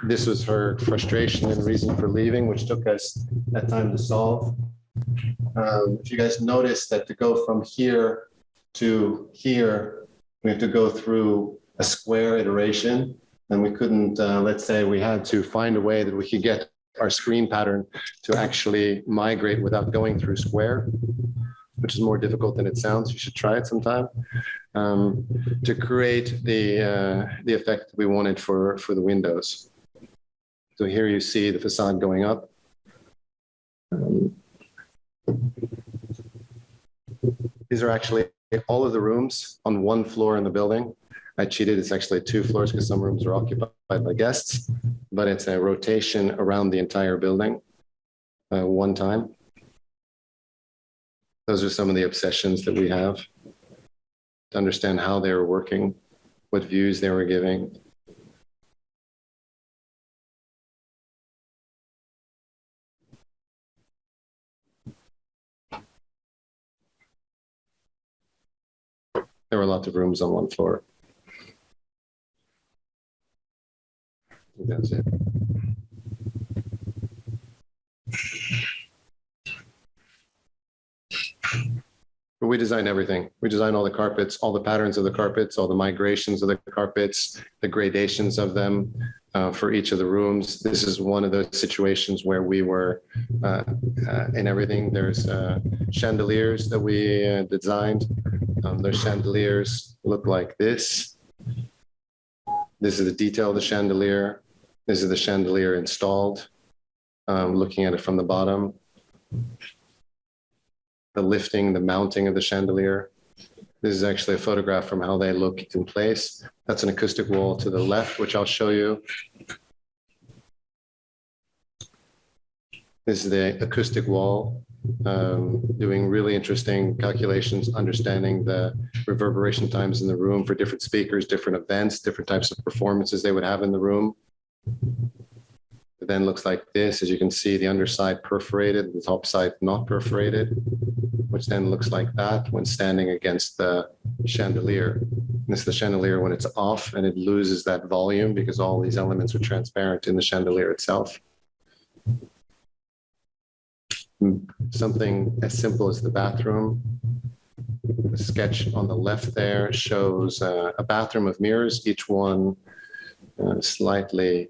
This was her frustration and reason for leaving, which took us that time to solve. If you guys notice that to go from here to here, we have to go through a square iteration, and we couldn't, let's say we had to find a way that we could get our screen pattern to actually migrate without going through square, which is more difficult than it sounds. You should try it sometime, to create the effect we wanted for the windows. So here you see the facade going up. These are actually all of the rooms on one floor in the building. I cheated, it's actually 2 floors because some rooms are occupied by guests, but it's a rotation around the entire building one time. Those are some of the obsessions that we have to understand how they were working, what views they were giving. there were lots of rooms on one floor. I think that's it. But we design everything. We design all the carpets, all the patterns of the carpets, all the migrations of the carpets, the gradations of them for each of the rooms. This is one of those situations where we were in everything. There's chandeliers that we designed. Those chandeliers look like this. This is the detail of the chandelier. This is the chandelier installed, looking at it from the bottom. The lifting, the mounting of the chandelier. This is actually a photograph from how they look in place. That's an acoustic wall to the left, which I'll show you. This is the acoustic wall, doing really interesting calculations, understanding the reverberation times in the room for different speakers, different events, different types of performances they would have in the room. It then looks like this. As you can see, the underside perforated, the top side not perforated, which then looks like that when standing against the chandelier. This is the chandelier when it's off, and it loses that volume because all these elements are transparent in the chandelier itself. Something as simple as the bathroom. The sketch on the left there shows a bathroom of mirrors, each one slightly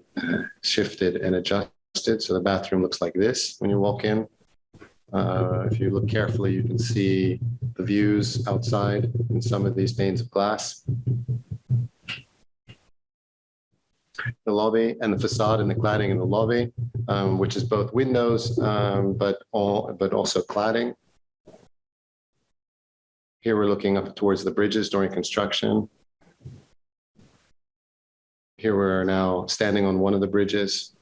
shifted and adjusted. So the bathroom looks like this when you walk in. If you look carefully, you can see the views outside in some of these panes of glass. The lobby and the facade and the cladding in the lobby, which is both windows, but also cladding. Here we're looking up towards the bridges during construction. Here we're now standing on one of the bridges.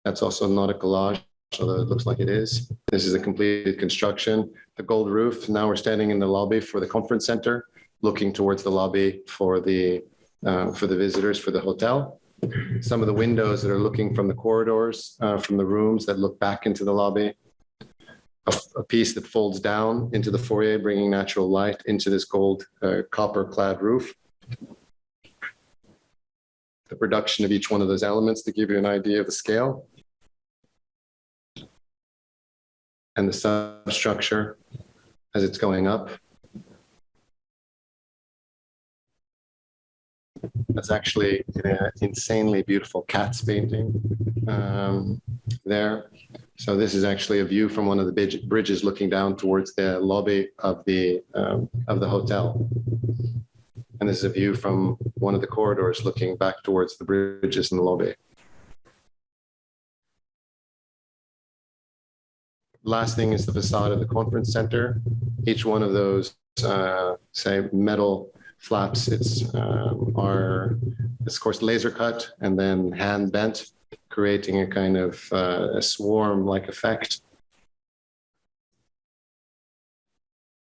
That's also not a collage, although it looks like it is. This is a completed construction. The gold roof. Now we're standing in the lobby for the conference center, looking towards the lobby for the visitors for the hotel. Some of the windows that are looking from the corridors, from the rooms that look back into the lobby. A piece that folds down into the foyer, bringing natural light into this gold copper-clad roof. The production of each one of those elements to give you an idea of the scale. And the substructure as it's going up. That's actually an insanely beautiful cat's painting there. So this is actually a view from one of the bridges looking down towards the lobby of the hotel. And this is a view from one of the corridors looking back towards the bridges in the lobby. Last thing is the facade of the conference center. Each one of those, say, metal flaps, it's of course laser cut and then hand bent, creating a kind of a swarm-like effect.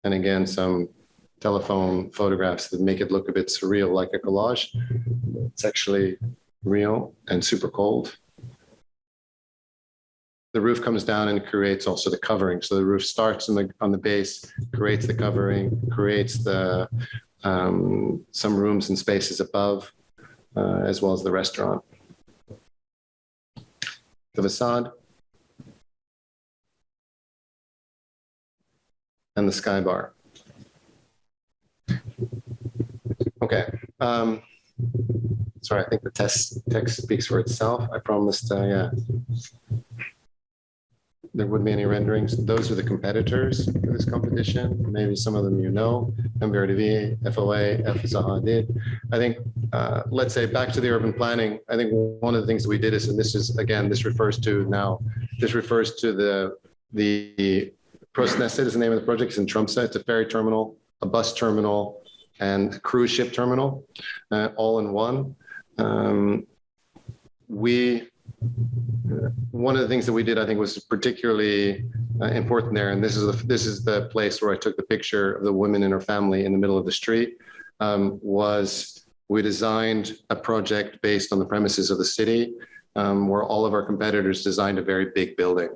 And again, some telephone photographs that make it look a bit surreal, like a collage. It's actually real and super cold. The roof comes down and creates also the covering. So the roof starts on the base, creates the covering, creates the some rooms and spaces above, as well as the restaurant. The facade and the sky bar. Okay. Sorry, I think the text speaks for itself. I promised, yeah. There wouldn't be any renderings. Those are the competitors for this competition. Maybe some of them you know, MBRDV, FOA, FSAH did. I think, let's say back to the urban planning, I think one of the things that we did is, and this is, again, this refers to the Prosnäset is the name of the project. It's in Tromsø. It's a ferry terminal, a bus terminal, and cruise ship terminal, all in one. One of the things that we did, I think, was particularly important there, and this is the place where I took the picture of the woman and her family in the middle of the street, was we designed a project based on the premises of the city, where all of our competitors designed a very big building.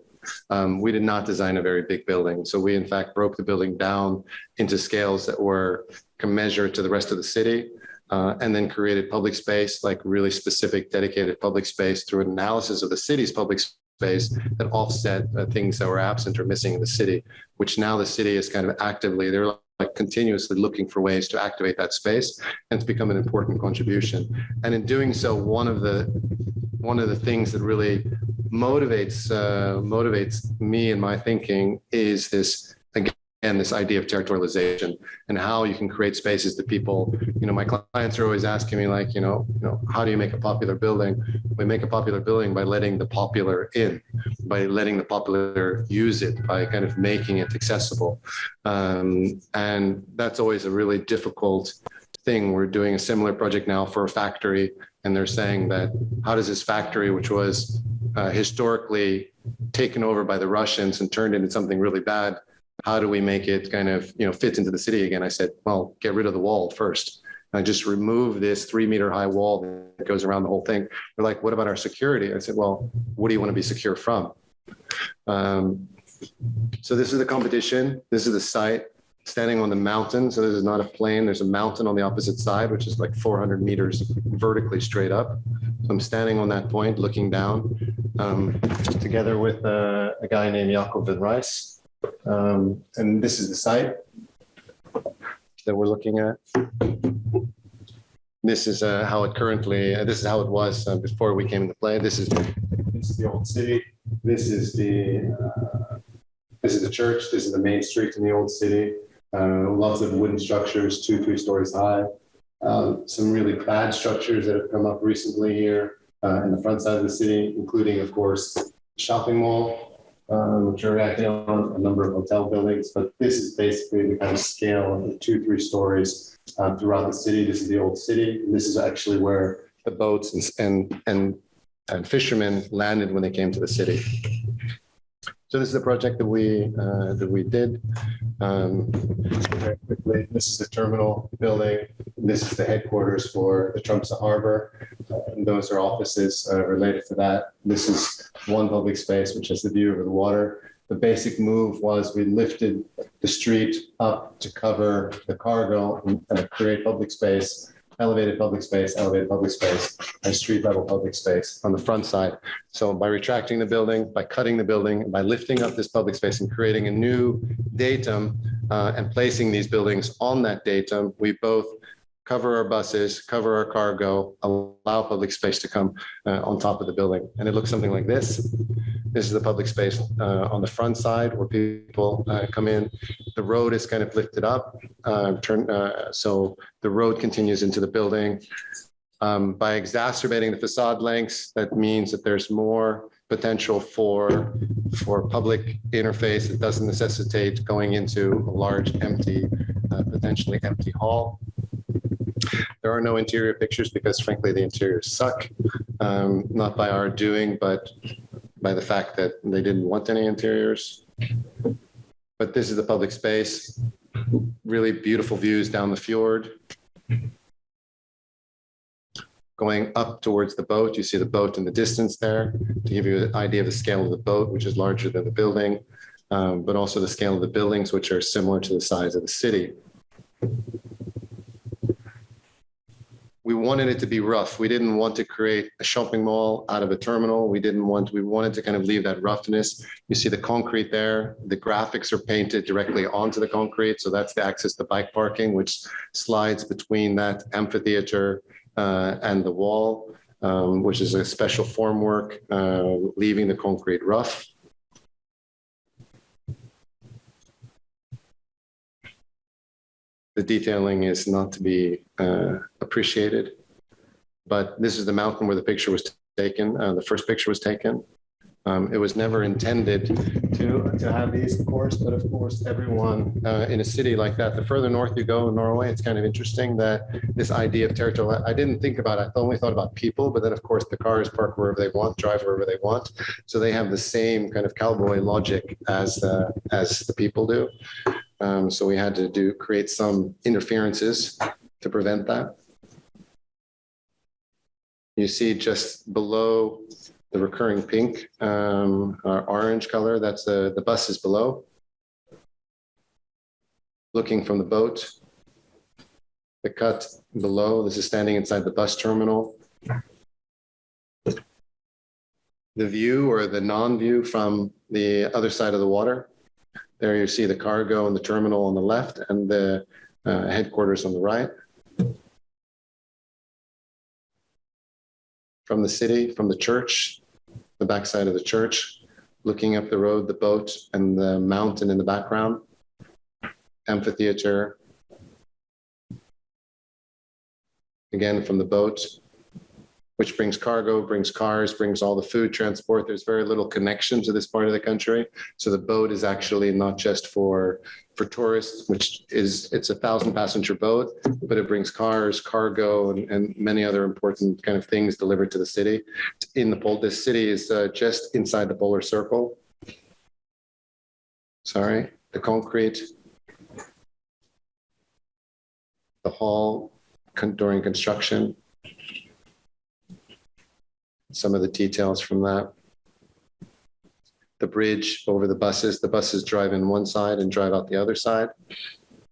We did not design a very big building. So we, in fact, broke the building down into scales that were commensurate to the rest of the city. And then created public space, like really specific dedicated public space through an analysis of the city's public space that offset things that were absent or missing in the city, which now the city is kind of actively, they're like continuously looking for ways to activate that space and to become an important contribution. And in doing so, one of the things that really motivates me in my thinking is this, again, this idea of territorialization and how you can create spaces that people, my clients are always asking me like, how do you make a popular building? We make a popular building by letting the popular in, by letting the popular use it, by kind of making it accessible. And that's always a really difficult thing. We're doing a similar project now for a factory, and they're saying that how does this factory, which was historically taken over by the Russians and turned into something really bad, how do we make it kind of, fit into the city again? I said, well, get rid of the wall first. And I just remove this 3-meter high wall that goes around the whole thing. They're like, what about our security? I said, well, what do you want to be secure from? So this is the competition. This is the site standing on the mountain. So this is not a plain. There's a mountain on the opposite side, which is like 400 meters vertically straight up. So I'm standing on that point, looking down, together with a guy named Jakob Van Rijs. And this is the site that we're looking at. This is how it currently, this is how it was before we came into play. This is the old city. This is the church. This is the main street in the old city. Lots of wooden structures, 2-3 stories high. Some really bad structures that have come up recently here in the front side of the city, including, of course, shopping mall, which are acting on a number of hotel buildings. But this is basically the kind of scale of the 2-3 stories throughout the city. This is the old city. And this is actually where the boats and fishermen landed when they came to the city. So this is a project that we did. Very quickly, this is the terminal building. This is the headquarters for the Tromsø Harbor. And those are offices related to that. This is one public space which has the view over the water. The basic move was we lifted the street up to cover the cargo and create public space. Elevated public space, and street level public space on the front side. So by retracting the building, by cutting the building, by lifting up this public space and creating a new datum and placing these buildings on that datum, we both cover our buses, cover our cargo, allow public space to come on top of the building. And it looks something like this. This is the public space on the front side where people come in. The road is kind of lifted up, so the road continues into the building. By exacerbating the facade lengths, that means that there's more potential for public interface. It doesn't necessitate going into a large empty, potentially empty hall. There are no interior pictures because frankly, the interiors suck, not by our doing, but by the fact that they didn't want any interiors. But this is the public space, really beautiful views down the fjord. Going up towards the boat, you see the boat in the distance there to give you an idea of the scale of the boat, which is larger than the building, but also the scale of the buildings, which are similar to the size of the city. We wanted it to be rough. We didn't want to create a shopping mall out of a terminal. We wanted to kind of leave that roughness. You see the concrete there. The graphics are painted directly onto the concrete. So that's the access to bike parking, which slides between that amphitheater and the wall, which is a special formwork, leaving the concrete rough. The detailing is not to be appreciated, but this is the mountain where the picture was taken. The first picture was taken. It was never intended to have these, of course, but of course, everyone in a city like that, the further north you go in Norway, it's kind of interesting that this idea of territory, I didn't think about it. I only thought about people, but then of course the cars park wherever they want, drive wherever they want. So they have the same kind of cowboy logic as the people do. So we had to create some interferences to prevent that. You see just below the recurring pink or orange color, that's the buses below. Looking from the boat, the cut below, this is standing inside the bus terminal. The view or the non-view from the other side of the water. There you see the cargo and the terminal on the left and the headquarters on the right. From the city, from the church, the backside of the church, looking up the road, the boat and the mountain in the background. Amphitheater. Again, from the boat, which brings cargo, brings cars, brings all the food transport. There's very little connection to this part of the country. So the boat is actually not just for tourists, it's a 1,000-passenger boat, but it brings cars, cargo, and many other important kind of things delivered to the city. This city is just inside the polar circle. Sorry, the concrete, the hall during construction. Some of the details from that. The bridge over the buses drive in one side and drive out the other side,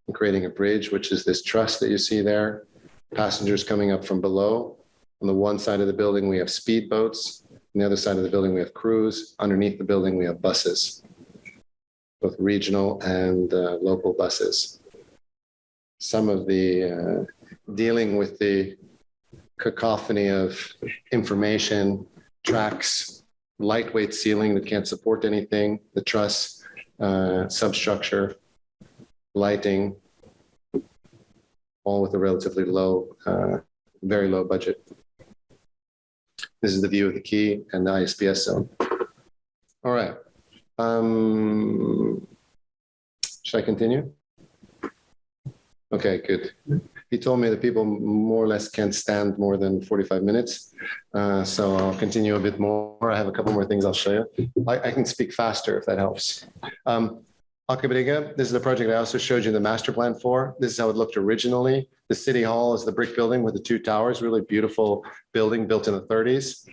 and creating a bridge, which is this truss that you see there. Passengers coming up from below. On the one side of the building, we have speedboats. On the other side of the building, we have crews. Underneath the building, we have buses, both regional and local buses. Some of the dealing with the cacophony of information, tracks, lightweight ceiling that can't support anything, the truss, substructure, lighting, all with a relatively low, very low budget. This is the view of the quay and the ISPS zone. All right. Should I continue? Okay, good. He told me that people more or less can't stand more than 45 minutes. So I'll continue a bit more. I have a couple more things I'll show you. I can speak faster if that helps. Alcabriga, this is the project I also showed you the master plan for. This is how it looked originally. The city hall is the brick building with the two towers, really beautiful building built in the 30s.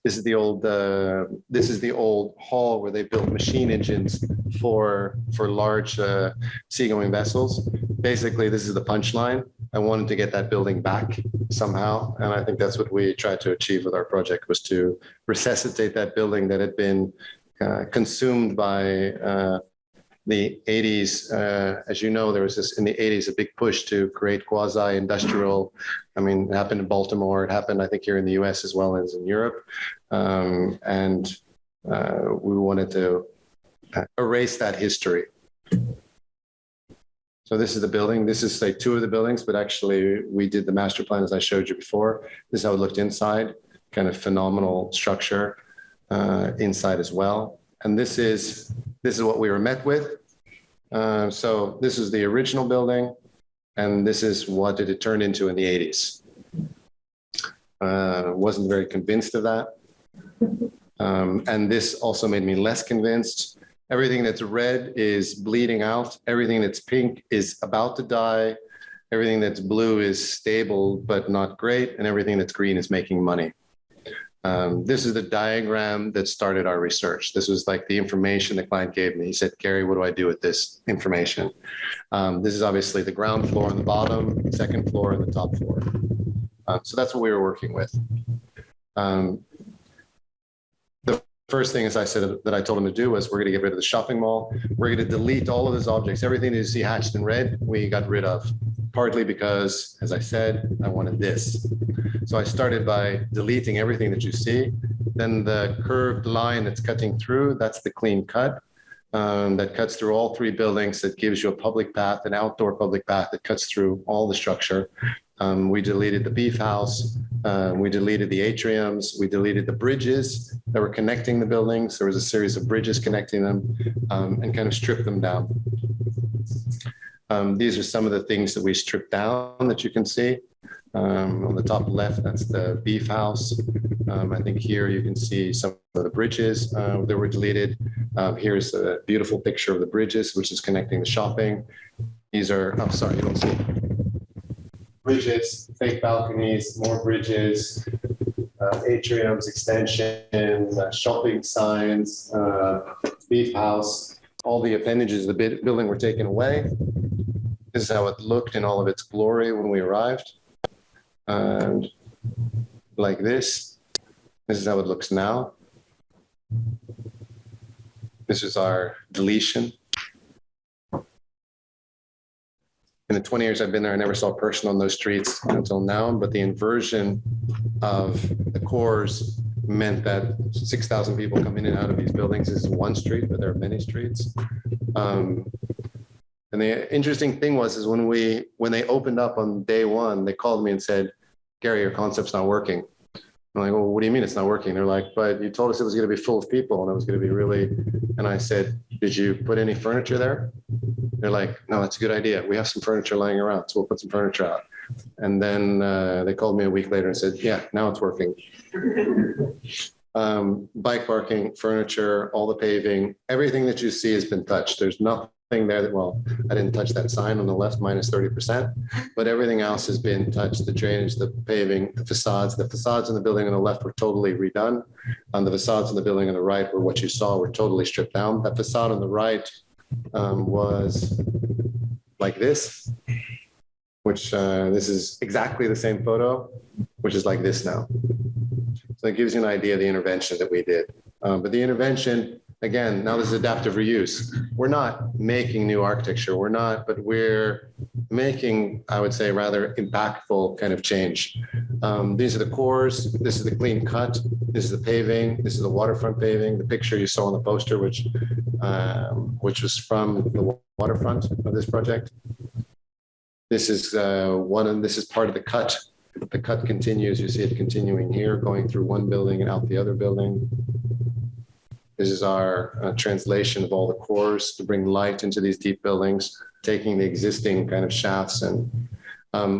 This is the old hall where they built machine engines for large seagoing vessels. Basically, this is the punchline. I wanted to get that building back somehow, and I think that's what we tried to achieve with our project, was to resuscitate that building that had been consumed by the 80s. As you know, there was this in the 80s a big push to create quasi-industrial. I mean, it happened in Baltimore. It happened, I think, here in the US as well as in Europe. And we wanted to erase that history. So this is the building. This is like two of the buildings, but actually we did the master plan as I showed you before. This is how it looked inside, kind of phenomenal structure inside as well. And this is what we were met with. So this is the original building, and this is what it had turned into in the 80s. Wasn't very convinced of that. And this also made me less convinced. Everything that's red is bleeding out. Everything that's pink is about to die. Everything that's blue is stable, but not great. And everything that's green is making money. This is the diagram that started our research. This was like the information the client gave me. He said, Gary, what do I do with this information? This is obviously the ground floor and the bottom, second floor and the top floor. So that's what we were working with. The first thing, as I said, that I told him to do was we're going to get rid of the shopping mall. We're going to delete all of those objects. Everything that you see hatched in red, we got rid of. Partly because, as I said, I wanted this. So I started by deleting everything that you see. Then the curved line that's cutting through, that's the clean cut. That cuts through all three buildings. That gives you a public path, an outdoor public path that cuts through all the structure. We deleted the beef house. We deleted the atriums. We deleted the bridges that were connecting the buildings. There was a series of bridges connecting them, and kind of stripped them down. These are some of the things that we stripped down that you can see. On the top left, that's the beef house. I think here you can see some of the bridges that were deleted. Here's a beautiful picture of the bridges, which is connecting the shopping. These are, I'm sorry, you don't see. Bridges, fake balconies, more bridges. atriums, extensions, shopping signs, beef house. All the appendages of the building were taken away. This is how it looked in all of its glory when we arrived. And like this is how it looks now. This is our deletion. In the 20 years I've been there, I never saw a person on those streets until now, but the inversion of the cores meant that 6,000 people come in and out of these buildings. This is one street, but there are many streets. And the interesting thing is when they opened up on day one, they called me and said, "Gary, your concept's not working." I'm like, "Well, what do you mean it's not working?" They're like, "But you told us it was going to be full of people and it was going to be really," and I said, "Did you put any furniture there?" They're like, "No, that's a good idea. We have some furniture lying around, so we'll put some furniture out." And then they called me a week later and said, "Yeah, now it's working." Bike parking, furniture, all the paving, everything that you see has been touched. There's nothing there that, well, I didn't touch that sign on the left, minus 30%, but everything else has been touched. The drainage, the paving, the facades in the building on the left were totally redone. The facades in the building on the right were what you saw, were totally stripped down. That facade on the right was like this, which this is exactly the same photo, which is like this now. So it gives you an idea of the intervention that we did. But the intervention, again, now this is adaptive reuse. We're not making new architecture. But we're making, I would say, rather impactful kind of change. These are the cores. This is the clean cut. This is the paving. This is the waterfront paving. The picture you saw on the poster, which was from the waterfront of this project. This is this is part of the cut. The cut continues. You see it continuing here, going through one building and out the other building. This is our translation of all the cores to bring light into these deep buildings, taking the existing kind of shafts. And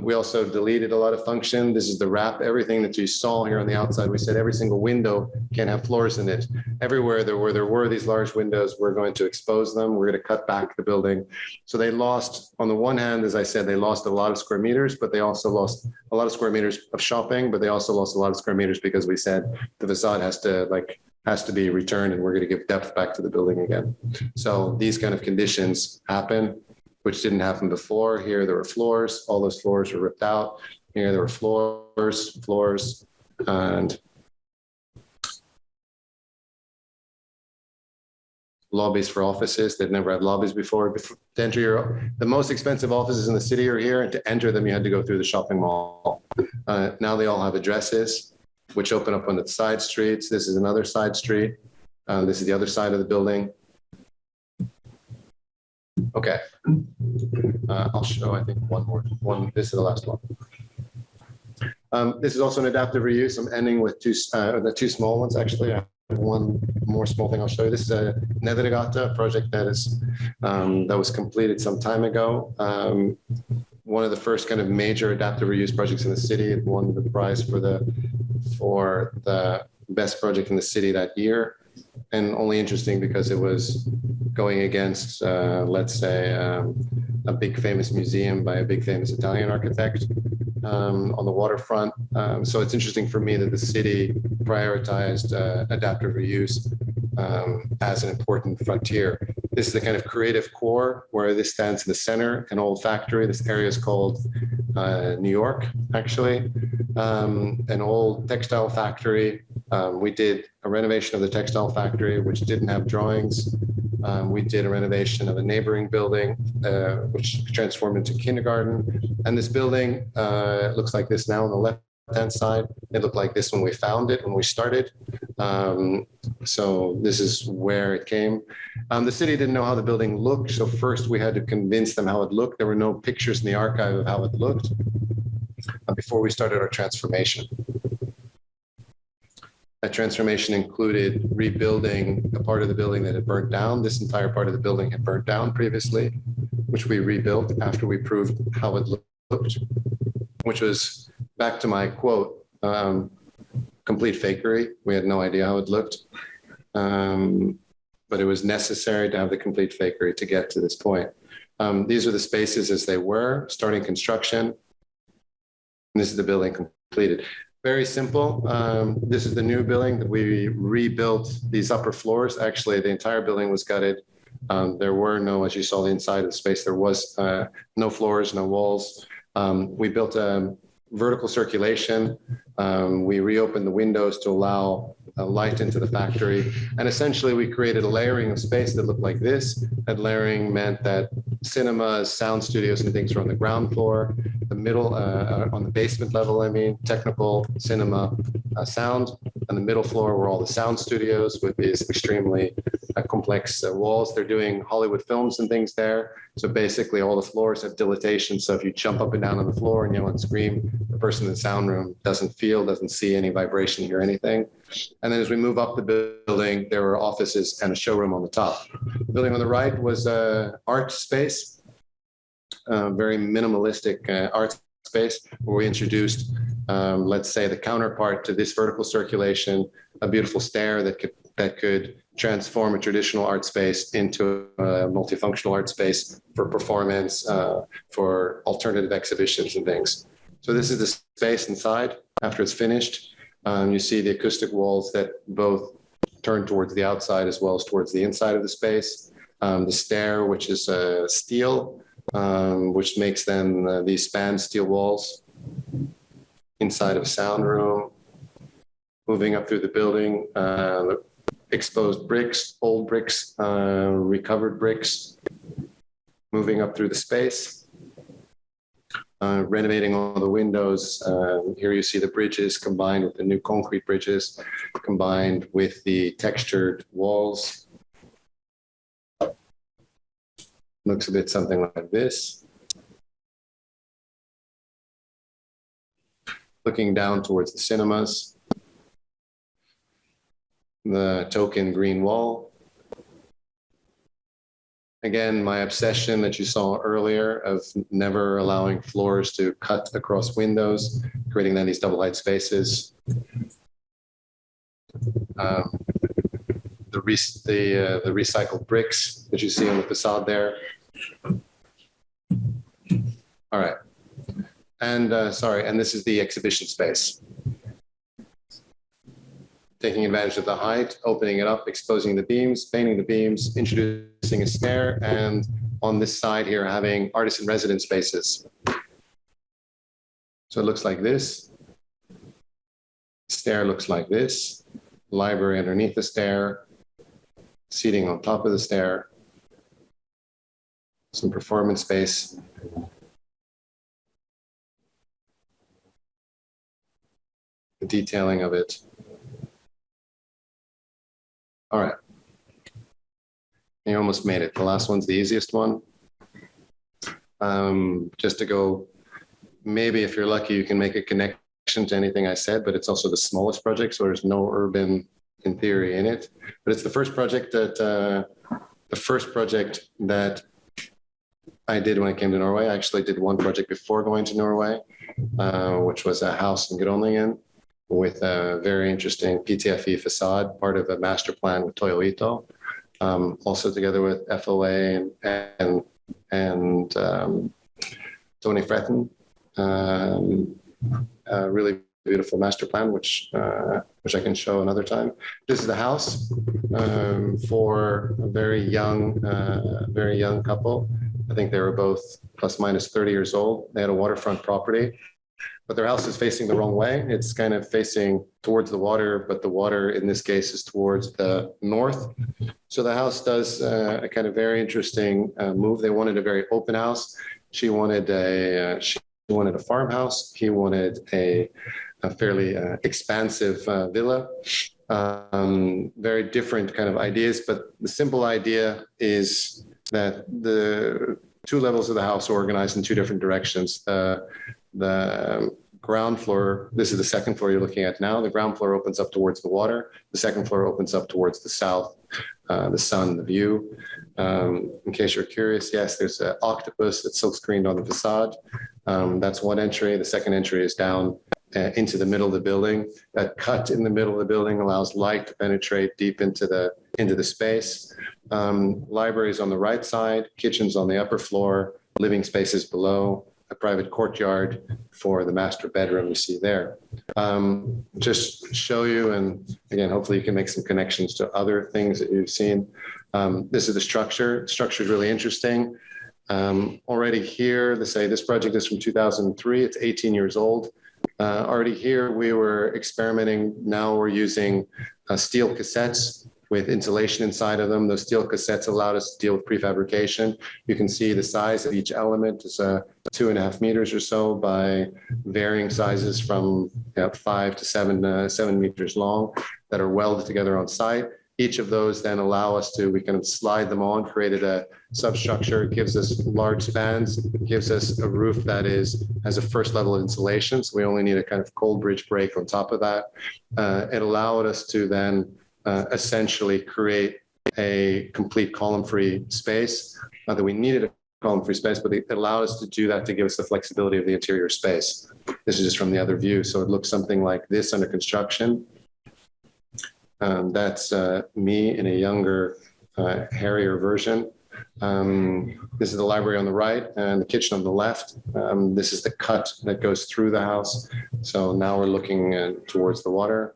we also deleted a lot of function. This is the wrap, everything that you saw here on the outside. We said every single window can have floors in it. Everywhere there were these large windows, we're going to expose them. We're going to cut back the building. So they lost, on the one hand, as I said, they lost a lot of square meters, but they also lost a lot of square meters of shopping, but they also lost a lot of square meters because we said the facade has to be returned and we're going to give depth back to the building again. So these kind of conditions happen, which didn't happen before. Here there were floors, all those floors were ripped out. Here there were floors, and lobbies for offices. They'd never had lobbies before. To enter the most expensive offices in the city are here, and to enter them you had to go through the shopping mall. Now they all have addresses, which open up on the side streets. This is another side street. This is the other side of the building. Okay. I'll show, I think, one more. This is the last one. This is also an adaptive reuse. I'm ending with the two small ones, actually. I have one more small thing I'll show you. This is a Nader Tehrani project that was completed some time ago. One of the first kind of major adaptive reuse projects in the city. It won the prize for the best project in the city that year. And only interesting because it was going against, let's say, a big famous museum by a big famous Italian architect on the waterfront. So it's interesting for me that the city prioritized adaptive reuse as an important frontier. This is the kind of creative core where this stands in the center, an old factory. This area is called New York, actually, an old textile factory. We did a renovation of the textile factory, which didn't have drawings. We did a renovation of a neighboring building, which transformed into kindergarten. And this building looks like this now on the left-hand side. It looked like this when we found it, when we started. So this is where it came. The city didn't know how the building looked. So first we had to convince them how it looked. There were no pictures in the archive of how it looked before we started our transformation. That transformation included rebuilding a part of the building that had burnt down. This entire part of the building had burnt down previously, which we rebuilt after we proved how it looked, which was, back to my quote, complete fakery. We had no idea how it looked, but it was necessary to have the complete fakery to get to this point. These are the spaces as they were, starting construction. And this is the building completed. Very simple. This is the new building that we rebuilt these upper floors. Actually, the entire building was gutted. There were no, as you saw the inside of the space, there was no floors, no walls. We built a vertical circulation. We reopened the windows to allow light into the factory. And essentially we created a layering of space that looked like this. That layering meant that cinemas, sound studios and things were on the ground floor. The middle, on the basement level, I mean, technical, cinema, sound. On the middle floor were all the sound studios with these extremely complex walls. They're doing Hollywood films and things there. So basically all the floors have dilatation. So if you jump up and down on the floor and yell and scream, the person in the sound room doesn't see any vibration, hear anything. And then as we move up the building, there were offices and a showroom on the top. The building on the right was an art space, very minimalistic art space where we introduced, let's say, the counterpart to this vertical circulation, a beautiful stair that could transform a traditional art space into a multifunctional art space for performance, for alternative exhibitions and things. So this is the space inside after it's finished. You see the acoustic walls that both turn towards the outside as well as towards the inside of the space. The stair, which is steel, which makes then these span steel walls inside of a sound room. Moving up through the building, exposed bricks, old bricks, recovered bricks. Moving up through the space. Renovating all the windows. Here you see the bridges combined with the new concrete bridges, combined with the textured walls. Looks a bit something like this. Looking down towards the cinemas. The token green wall. Again, my obsession that you saw earlier of never allowing floors to cut across windows, creating then these double height spaces. The recycled bricks that you see on the facade there. All right. And and this is the exhibition space. Taking advantage of the height, opening it up, exposing the beams, painting the beams, introducing a stair, and on this side here having artist in residence spaces. So it looks like this. Stair looks like this. Library underneath the stair. Seating on top of the stair. Some performance space. The detailing of it. All right. You almost made it. The last one's the easiest one. Just to go, maybe if you're lucky, you can make a connection to anything I said, but it's also the smallest project, so there's no urban in theory in it. But it's the first project that I did when I came to Norway. I actually did one project before going to Norway, which was a house in Groningen with a very interesting PTFE facade, part of a master plan with Toyo Ito, also together with FOA and Tony Fretton, a really beautiful master plan, which I can show another time. This is the house for a very young couple. I think they were both plus minus 30 years old. They had a waterfront property. But their house is facing the wrong way. It's kind of facing towards the water, but the water in this case is towards the north. So the house does a kind of very interesting move. They wanted a very open house. She wanted a farmhouse. He wanted a fairly expansive villa. Very different kind of ideas, but the simple idea is that the two levels of the house are organized in two different directions. The ground floor, this is the second floor you're looking at now. The ground floor opens up towards the water. The second floor opens up towards the south, the sun, the view. In case you're curious, yes, there's an octopus that's silk screened on the facade. That's one entry. The second entry is down into the middle of the building. That cut in the middle of the building allows light to penetrate deep into the space. Libraries on the right side, kitchens on the upper floor, living spaces below. a private courtyard for the master bedroom you see there. Just show you, and again, hopefully you can make some connections to other things that you've seen. This is the structure. The structure is really interesting. Already here, let's say this project is from 2003. It's 18 years old. Already here, we were experimenting. Now we're using steel cassettes with insulation inside of them. Those steel cassettes allowed us to deal with prefabrication. You can see the size of each element is 2.5 meters or so by varying sizes from 5 to 7 meters long that are welded together on site. Each of those then allow us to, we can slide them on, created a substructure, gives us large spans, gives us a roof that has a first level of insulation. So we only need a kind of cold bridge break on top of that. It allowed us to then essentially create a complete column-free space. Not that we needed a column-free space, but it allowed us to do that to give us the flexibility of the interior space. This is just from the other view. So it looks something like this under construction. That's me in a younger, hairier version. This is the library on the right and the kitchen on the left. This is the cut that goes through the house. So now we're looking towards the water.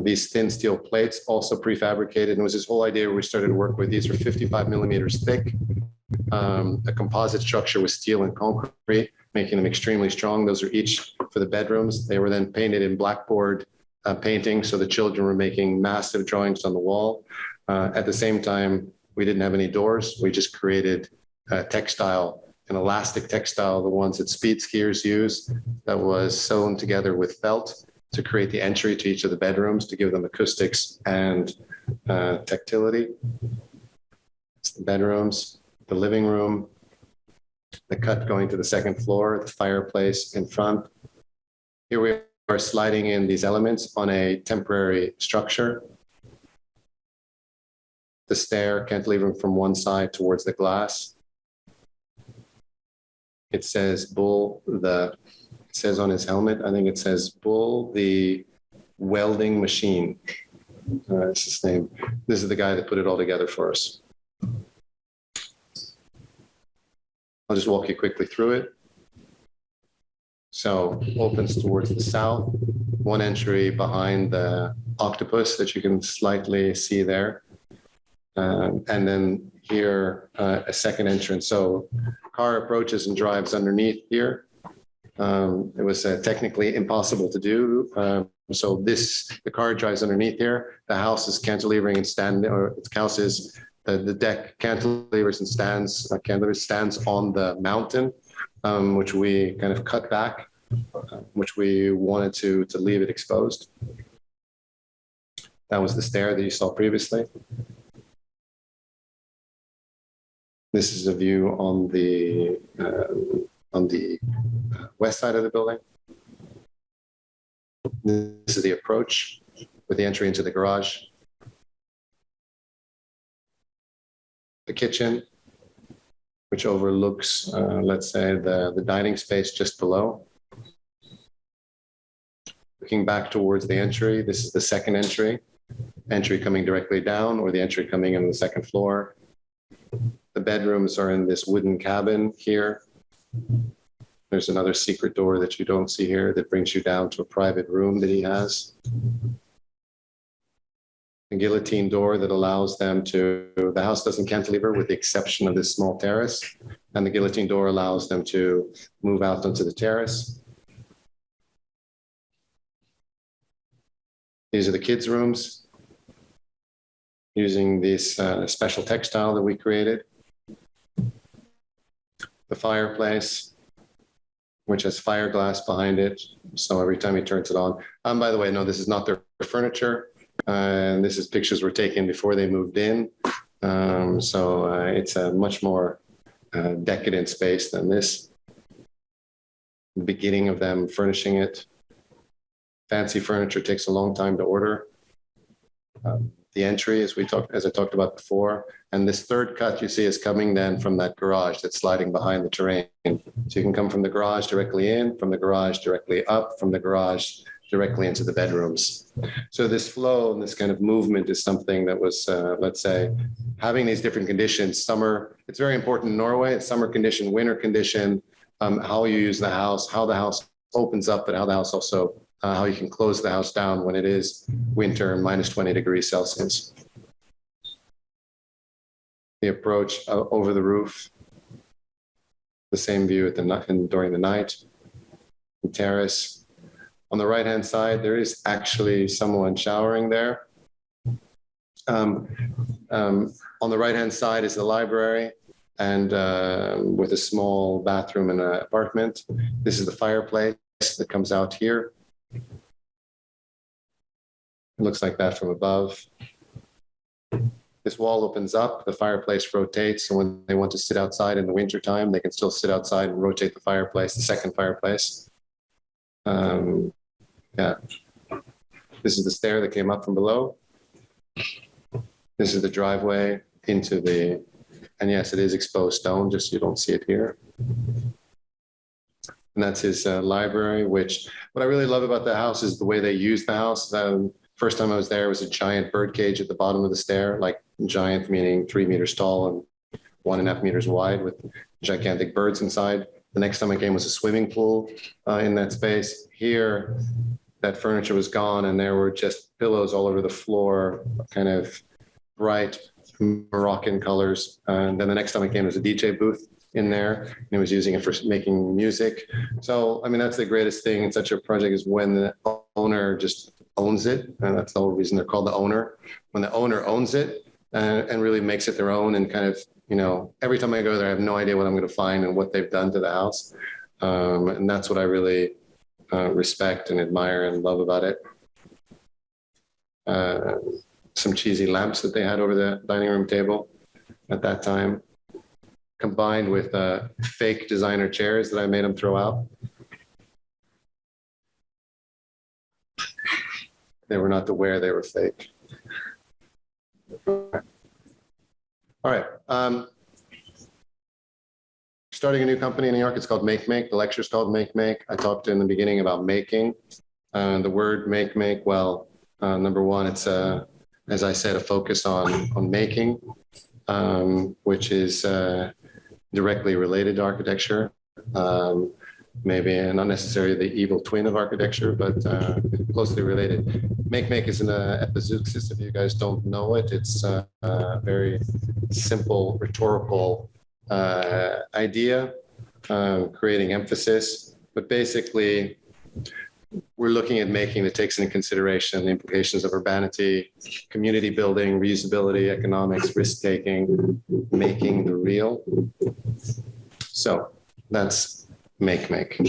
These thin steel plates also prefabricated. And it was this whole idea where we started to work with. These were 55 millimeters thick, a composite structure with steel and concrete, making them extremely strong. Those are each for the bedrooms. They were then painted in blackboard painting. So the children were making massive drawings on the wall. At the same time, we didn't have any doors. We just created textile, an elastic textile, the ones that speed skiers use, that was sewn together with felt to create the entry to each of the bedrooms to give them acoustics and tactility. It's the bedrooms, the living room, the cut going to the second floor, the fireplace in front. Here we are sliding in these elements on a temporary structure. The stair cantilevering from one side towards the glass. It says Bull, it says on his helmet, I think it says Bull, the welding machine. That's his name. This is the guy that put it all together for us. I'll just walk you quickly through it. So opens towards the south, one entry behind the octopus that you can slightly see there. And then here, a second entrance. So car approaches and drives underneath here. It was technically impossible to do. So the car drives underneath here. The house is cantilevering and standing, or the house is, the deck cantilevers and stands on the mountain. Which we kind of cut back, which we wanted to leave it exposed. That was the stair that you saw previously. This is a view on the west side of the building. This is the approach with the entry into the garage. The kitchen, which overlooks, let's say, the dining space just below. Looking back towards the entry, this is the second entry coming directly down, or the entry coming in the second floor. The bedrooms are in this wooden cabin here. There's another secret door that you don't see here that brings you down to a private room that he has. A guillotine door that allows them to, the house doesn't cantilever with the exception of this small terrace, and the guillotine door allows them to move out onto the terrace. These are the kids' rooms using this special textile that we created. The fireplace, which has fiberglass behind it. So every time he turns it on, by the way, no, this is not their furniture. And this is pictures were taken before they moved in. So it's a much more decadent space than this. The beginning of them furnishing it. Fancy furniture takes a long time to order. The entry, as I talked about before, and this third cut you see is coming then from that garage that's sliding behind the terrain. So you can come from the garage directly in, from the garage directly up, from the garage directly into the bedrooms. So this flow and this kind of movement is something that was, let's say, having these different conditions. Summer, it's very important in Norway. It's summer condition, winter condition, how you use the house, how the house opens up, but how the house also, how you can close the house down when it is winter and minus 20 degrees Celsius. The approach over the roof, the same view at during the night, the terrace. On the right-hand side, there is actually someone showering there. On the right-hand side is the library, and with a small bathroom and an apartment. This is the fireplace that comes out here. It looks like that from above. This wall opens up, the fireplace rotates, so when they want to sit outside in the wintertime, they can still sit outside and rotate the fireplace, the second fireplace. Yeah. This is the stair that came up from below. This is the driveway into the, and yes, it is exposed stone, just so you don't see it here. And that's his library, which, what I really love about the house is the way they use the house. First time I was there was a giant bird cage at the bottom of the stair, like giant meaning 3 meters tall and 1.5 meters wide with gigantic birds inside. The next time I came was a swimming pool in that space. Here, that furniture was gone and there were just pillows all over the floor, kind of bright Moroccan colors. And then the next time I came, there was a DJ booth in there, and he was using it for making music. So, I mean, that's the greatest thing in such a project is when the owner just owns it. And that's the whole reason they're called the owner. When the owner owns it and really makes it their own and kind of, you know, every time I go there, I have no idea what I'm going to find and what they've done to the house. And that's what I really respect and admire and love about it. Some cheesy lamps that they had over the dining room table at that time, combined with fake designer chairs that I made them throw out. They were not to wear, they were fake. All right. Starting a new company in New York, it's called Make. The lecture is called Make. I talked in the beginning about making. The word make, well, number one, it's as I said, a focus on making, which is directly related to architecture. Maybe not necessarily the evil twin of architecture, but closely related. Make is an epizeuxis. If you guys don't know it, it's a very simple rhetorical idea, creating emphasis. But basically, we're looking at making that takes into consideration the implications of urbanity, community building, reusability, economics, risk-taking, making the real. So that's Make.